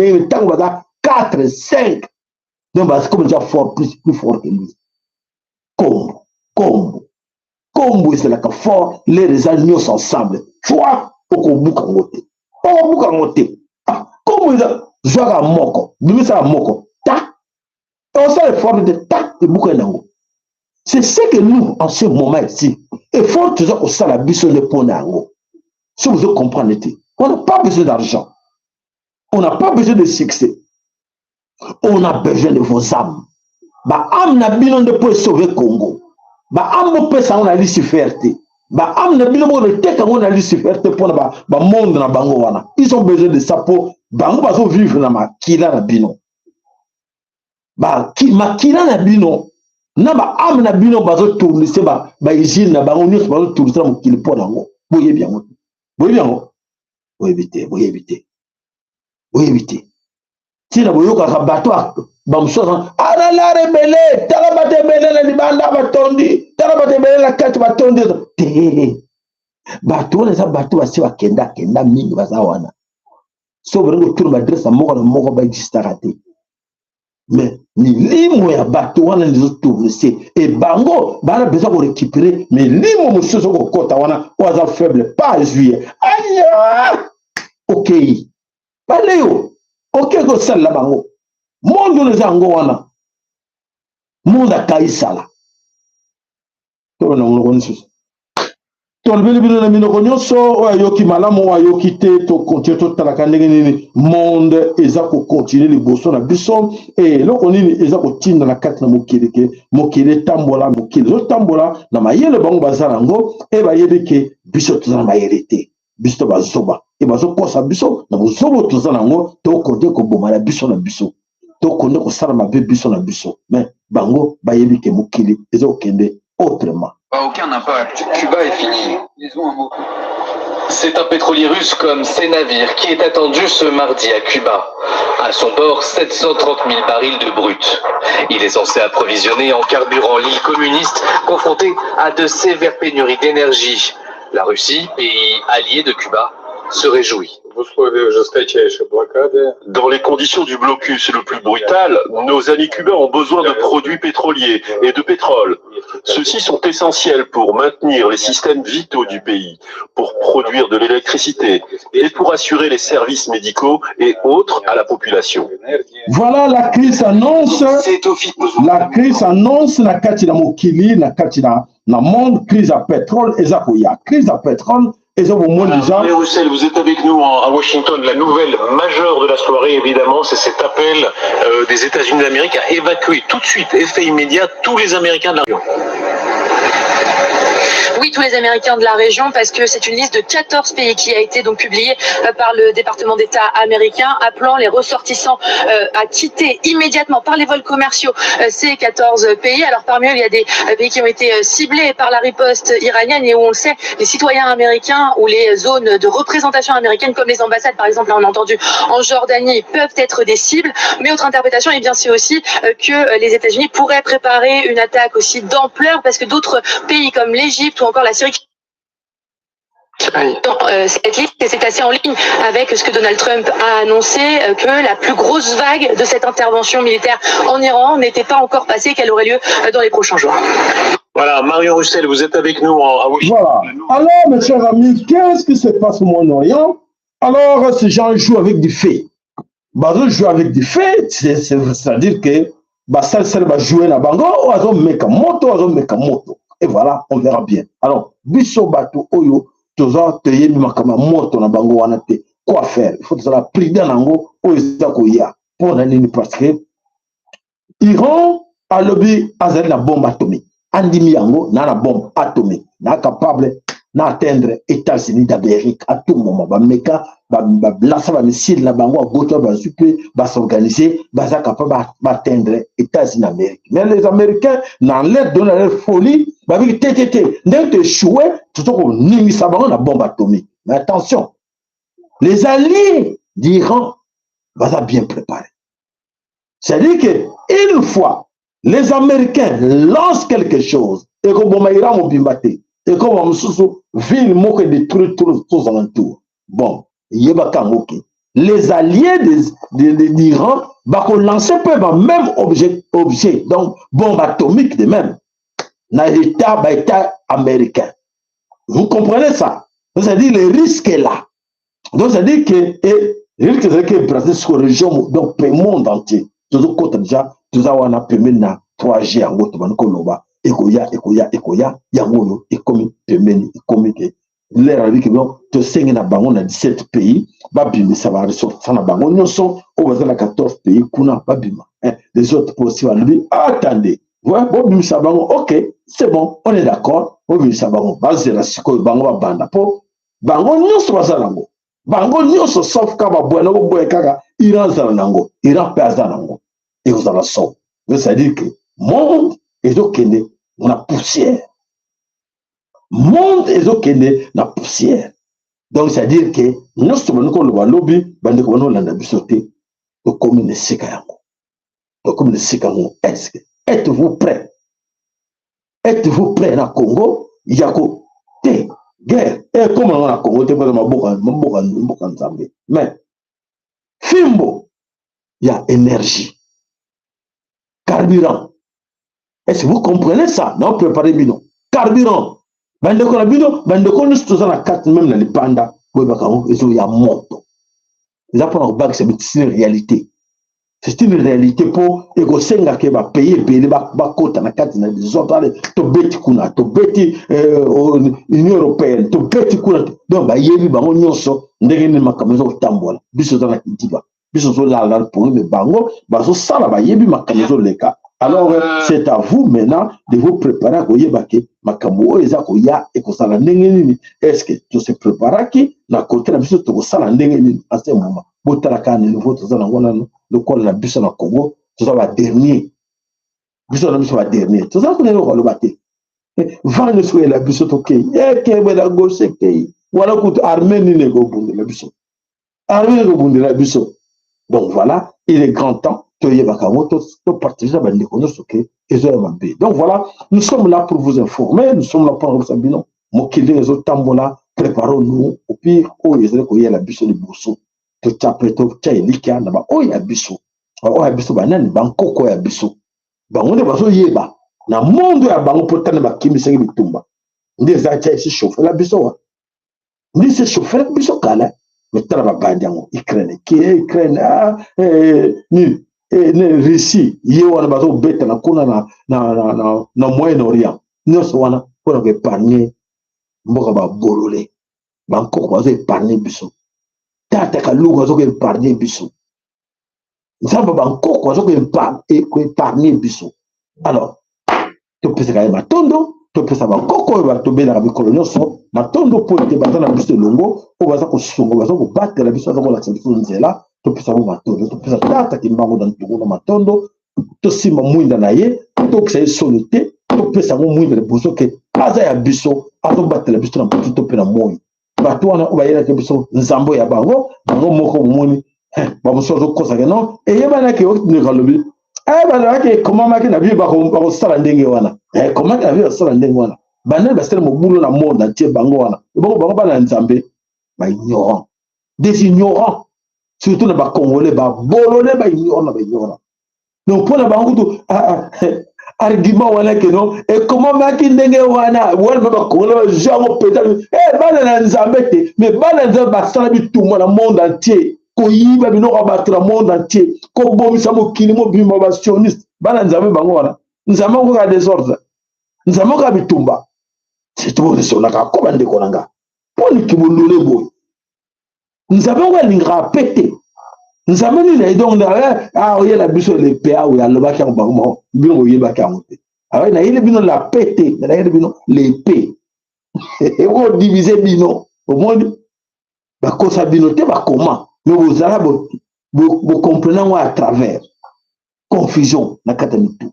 4, 5. Donc c'est comme déjà fort, plus fort que lui. Combo, c'est là que fort, les agneaux ensemble. Toi, au boucangote. Comme ils jouent à moko, ça moko. On sait l'effort de tac et boucanango. C'est ce que nous, en ce moment ici, effort toujours au salabiso de ponango. Si vous comprenez, on n'a pas besoin d'argent. On n'a pas besoin de succès. On a besoin de vos âmes. Ba âme n'a bilan de pour sauver Congo. Ba âme peut ça on a Lucifer. Ba âme n'a bilan de tête on a Lucifer pour ba monde na bango wana. Ils ont besoin de ça pour bango bazo vivre na makila na bino. Ba ki makila na bino na ba âme na bino bazo tourner se ba usine na bango nyos bazo tourner na mokili po nango. Boye bien. Boye éviter. Si la boyoka ka bato ba msosa ala la rebelle tala bate bele na libanda batondi tala bate bele la kati batondi bato na sa bato basi bakenda mingi baza wana so brengo tour madresse moko na moko ba distarate mais ni limo ya bato wana nizo tourner et bango bana besoin ko récupérer mais limo musoso ko kota wana oza faible pas juillet aya OK baleo OK ko sala bango monde le zango wana monde akaisala to na ngolo nsi to lebele bino na minoko nyonso ayoki malamu ayoki te to continue to talaka ndenge nini monde eza ko continuer liboso na biso et loko nini eza ko tinda na kati na mokili tambola mokili zo tambola na mayele bango bazala ngo e bayebi ke biso tozana mayele te biso bazoba et bazo kosa biso na bozobo tozana ngo to konde ko boma na biso na biso to konde ko sala mabe biso na biso mais bango bayebi ke mokili ezo kende autrement. Aucun impact. Cuba est fini. Disons un mot. C'est un pétrolier russe comme ses navires qui est attendu ce mardi à Cuba. À son bord, 730 000 barils de brut. Il est censé approvisionner en carburant l'île communiste confrontée à de sévères pénuries d'énergie. La Russie, pays allié de Cuba, se réjouit. Dans les conditions du blocus le plus brutal, nos amis cubains ont besoin de produits pétroliers et de pétrole. Ceux-ci sont essentiels pour maintenir les systèmes vitaux du pays, pour produire de l'électricité et pour assurer les services médicaux et autres à la population. Voilà la crise annonce na kati na mokili na kati na monde crise à pétrole ezakoya crise à pétrole. Marie Roussel, vous êtes avec nous à Washington. La nouvelle majeure de la soirée, évidemment, c'est cet appel des États-Unis d'Amérique à évacuer tout de suite, effet immédiat, tous les Américains de la région. Oui, tous les Américains de la région, parce que c'est une liste de 14 pays qui a été donc publiée par le département d'État américain, appelant les ressortissants à quitter immédiatement par les vols commerciaux ces 14 pays. Alors parmi eux, il y a des pays qui ont été ciblés par la riposte iranienne et où on le sait, les citoyens américains ou les zones de représentation américaine comme les ambassades, par exemple, là on a entendu en Jordanie, peuvent être des cibles. Mais autre interprétation, eh bien c'est aussi que les États-Unis pourraient préparer une attaque aussi d'ampleur parce que d'autres pays comme l'Égypte ou encore la Syrie dans cette liste, et c'est assez en ligne avec ce que Donald Trump a annoncé, que la plus grosse vague de cette intervention militaire en Iran n'était pas encore passée, qu'elle aurait lieu dans les prochains jours. Voilà, Marion Roussel, vous êtes avec nous à Washington. Voilà. Alors, mes chers amis, qu'est-ce qui se passe au Moyen-Orient? Alors, ces gens jouent avec du fait. Ils jouent avec du fait, c'est-à-dire que ça va jouer la bango, ou moto. Et voilà, on verra bien. Alors, biso bato oyo, toza teye makama moto na bango wanate. Quoi faire? Il faut que ça la prudent nango oyo koya. Pour nani parce que Iran a lobby azali la bombe atomique. Andimi yango na la bombe atomique. Na capable d'atteindre États-Unis d'Amérique à tout moment. Ba meka ba blasa ba missile na bango à gauche ba super ba s'organiser ba za capable d'atteindre États-Unis d'Amérique. Mais les Américains dans l'air de leur folie ba bi tétété ndenge te choué tout ko nimisa bango na bombe atomique. Mais attention, les alliés d'Iran va ça bien préparer. C'est-à-dire que une fois les Américains lancent quelque chose et que bon Iran mo bimbate et comme on sous ville moque détruire tous les alentours. Bon, les alliés d'Iran vont lancer le même objet, donc bombe atomique de même, dans l'État américain. Vous comprenez ça? C'est-à-dire le risque est là. Donc c'est-à-dire que le risque est que Brésil soit région, donc le monde entier. Tout le monde déjà, tout ça on a permis na 3G en gros, ekoya yango ekomi pemeni ekomi ke l'air avec bon te sengi na bango na 17 pays babimisa ba ressortissant na bango nyonso o bazala 14 pays kuna babima les autres aussi lui attendez voilà bon bimisa bango OK c'est bon on est d'accord bon bimisa bango bazela siko bango banda po bango nyonso bazalango bango nyonso sauf ka ba bwana bo boye kaka Iran zalango Iran pazanango et vous allez sauver. Ça veut dire que monde est au Kenya on a poussière. Monde est au Kenya na poussière. Donc c'est à dire que nous sommes dans le lobby bande ko no landa bisoté to commune sika yango. To commune sika yango est-ce que êtes-vous prêts? Êtes-vous prêts na Congo? Yako te guerre et comme on a Congo te pas maboka nzambe. Mais fimbo il y a énergie. Carburant. Est-ce que vous comprenez ça? Non, préparez bino. Carburant. Bande ko na bino, bande ko nous tous na carte même na lipanda, ko bakango ezo ya moto. Les apprendre bac c'est une réalité. C'est une réalité pour ego senga ke ba payer ba kota na carte na des autres to beti kuna, to beti Union européenne, to beti kuna. Donc ba yebi bango nyonso ndenge ni makamazo tambola. Biso za na kitiba. Biso zo la pour le bango, bazo sala ba yebi makamazo leka. Alors, c'est à vous maintenant de vous préparer à Goyebake, Makambo, Ezakoya, et Kosala Nengenini. Est-ce que tu se prépares qui n'a côté la bise de Sala Nengenini à ce moment? Botaraka, le nouveau, tout ça, le col la bise na Congo, tout ça va dernier. Bise na bise va dernier. Tout ça, qu'on est le baté. Va ne soyez la bise au Kei. Eh, Kei, la gauche, Kei. Voilà, coûte Arménie, les gobundes, la bise. Arménie, les gobundes, la bise. Donc voilà, il est grand temps. Donc voilà, nous sommes là pour vous informer, nous sommes là pour vous savoir. Mokili les autres tambola, préparons-nous au pire oyo ezali koyela biso liboso totyape totya elika na baoyo ya biso banani bankoko ya biso bango nde bazoyeba na mondo ya bango mpo tana bakimisaki bitumba nde ezalaki esi chauffela biso wa nde se chauffela biso kala metala babandi yango Ukraine Russie ye wana bazobetana kuna na Moyen-Orient nyonso wana mpona koepargne mboka babolole bankoko bazoepargne biso tata kaluku bazokoepargne biso nzambe bankoko bazokoepargne biso alors topesaka ye matondo topesa bankoko oyo batobelaka mikolo nyonso matondo mpo ete baza na biso elongo oyo baza kosunga baza kobatela biso baza kolakisa biso nzela topesa mo matondo topesa tata kimbango na ntungu na matondo tosimba mwinda na ye tokisa ye solo te topesa yango mwinda liboso ke aza ya biso azobatela biso na motu to mpe na moi bato wana oyo bayelaki biso nzambo ya bango moko bomoni bamosusu bazokosaka non eyebanaki okindeka lobi bazalaki ekomamaki na bino bakosala ndenge wana ekomaki na bino basala ndenge wana banani basala mobulo na monde entier bango wana ebongo bango bana nzambe baignorant des ignorants surtout na bacongolais babolole baignorant donc mpo na bango tu argument wana ke non ekomamaki ndenge wana wana bakongolais bajango peta bana na nzambe te mais bana na nzambe basala bitumba na monde entier koyiba biloko bato na monde entier kobomisa mokili mobima basioniste bana nzambe bango wana nzambe okoka desordre nzambe okoka bitumba setobosonaka koba ndeko na nga mponi kibolole boye nzambe okoka alingaka pe te nzambe nini ayi donc oyela biso lepe awe alobaki yango bango bino boyebaki yango te awa nayeli bino la pe te nayeli bino lepe ekodivise bino omoni bakosa bino te bakoma mais vous allez vous comprenez à travers confusion na kata mitu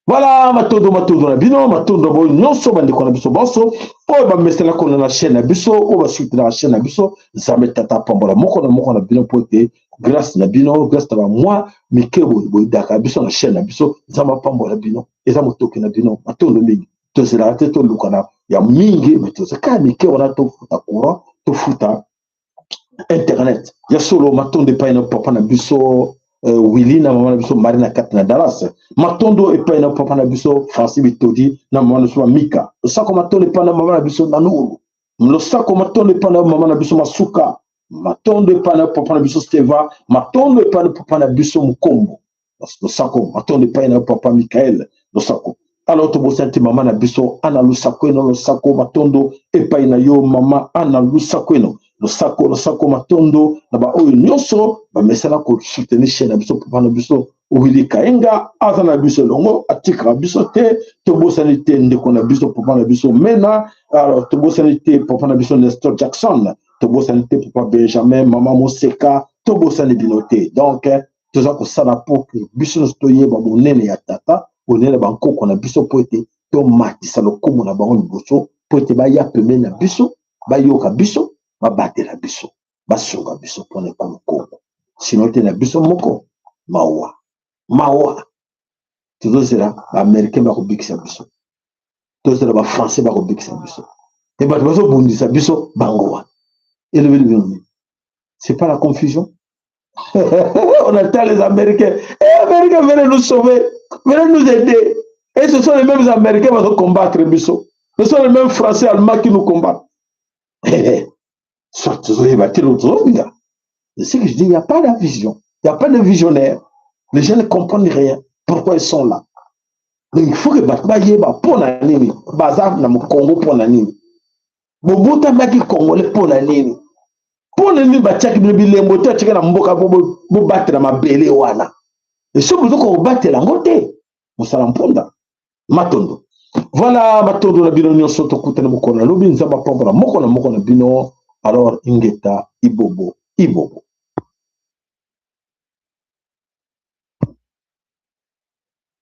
voilà matondo na bino matondo bo nyonso bande kona biso bonso o ba mesela kona na chaîne na biso o ba suite na chaîne na biso nzambe tata pambola moko na bino pote grâce na bino grâce à moi mikebo bo daka biso na chaîne na biso nzambe pambola bino eza motoki na bino matondo mingi to sera te to lukana ya mingi mais to seka mikebo na to futa courant to futa internet ya solo matondo epai na papa na biso Willy na mama na biso Marina Kat na Dallas matondo epai na papa na biso Francis Bitodi na mama na biso Mika sako matondo epai na mama na biso Nanuru sako matondo epai na mama na biso Masuka matondo epai na papa na biso Steva matondo epai na papa na biso Mukombo sako matondo epai na papa Michael sako alors to bosante mama na biso ana lusako eno sako matondo epai na yo mama ana lusako eno le sako matondo na ba oyo nyonso ba mesala ko soutenir chaîne na biso papa na biso Willy Kaenga aza na biso longo atika biso te to bosani te ndeko na biso papa na biso Mena alors to bosani te papa na biso Nestor Jackson to bosani te papa Benjamin mama Moseka to bosani binote donc toza ko sala po que biso to yeba monene ya tata onene ba nkoko na biso po ete to matisa lokumu na bango liboso po ete ba ya pembe na biso ba yoka biso babatela biso basunga biso mpona ekomokolo sino te na biso moko mawa tozozela baaméricain bakobikisa biso tozozela bafrançais bakobikisa biso e bato bazobundisa biso bango wana elobeli bino nini c'est pas la confusion on attend les américains américains venez nous sauver venez nous aider et ce sont les mêmes américains qui vont combattre biso ce sont les mêmes français allemands qui nous combattent soit c'est ce que je dis, il n'y a pas de vision, il n'y a pas de visionnaire. Les gens ne comprennent rien. Pourquoi ils sont là? Donc il faut que Batma pour l'année, Bazar na Congo pour l'année. Bobuta maki Congolais pour l'année. Pour l'année, Batchaki Bilembo, Tchaka Mboka, Bobattre ma belle wana. Et ce que vous battez la montée, on s'en emponda. Matondo. Voilà, Matondo la bino soto kutana mokona lobi nzamba pambora mokona bino. Alors ingeta ibobo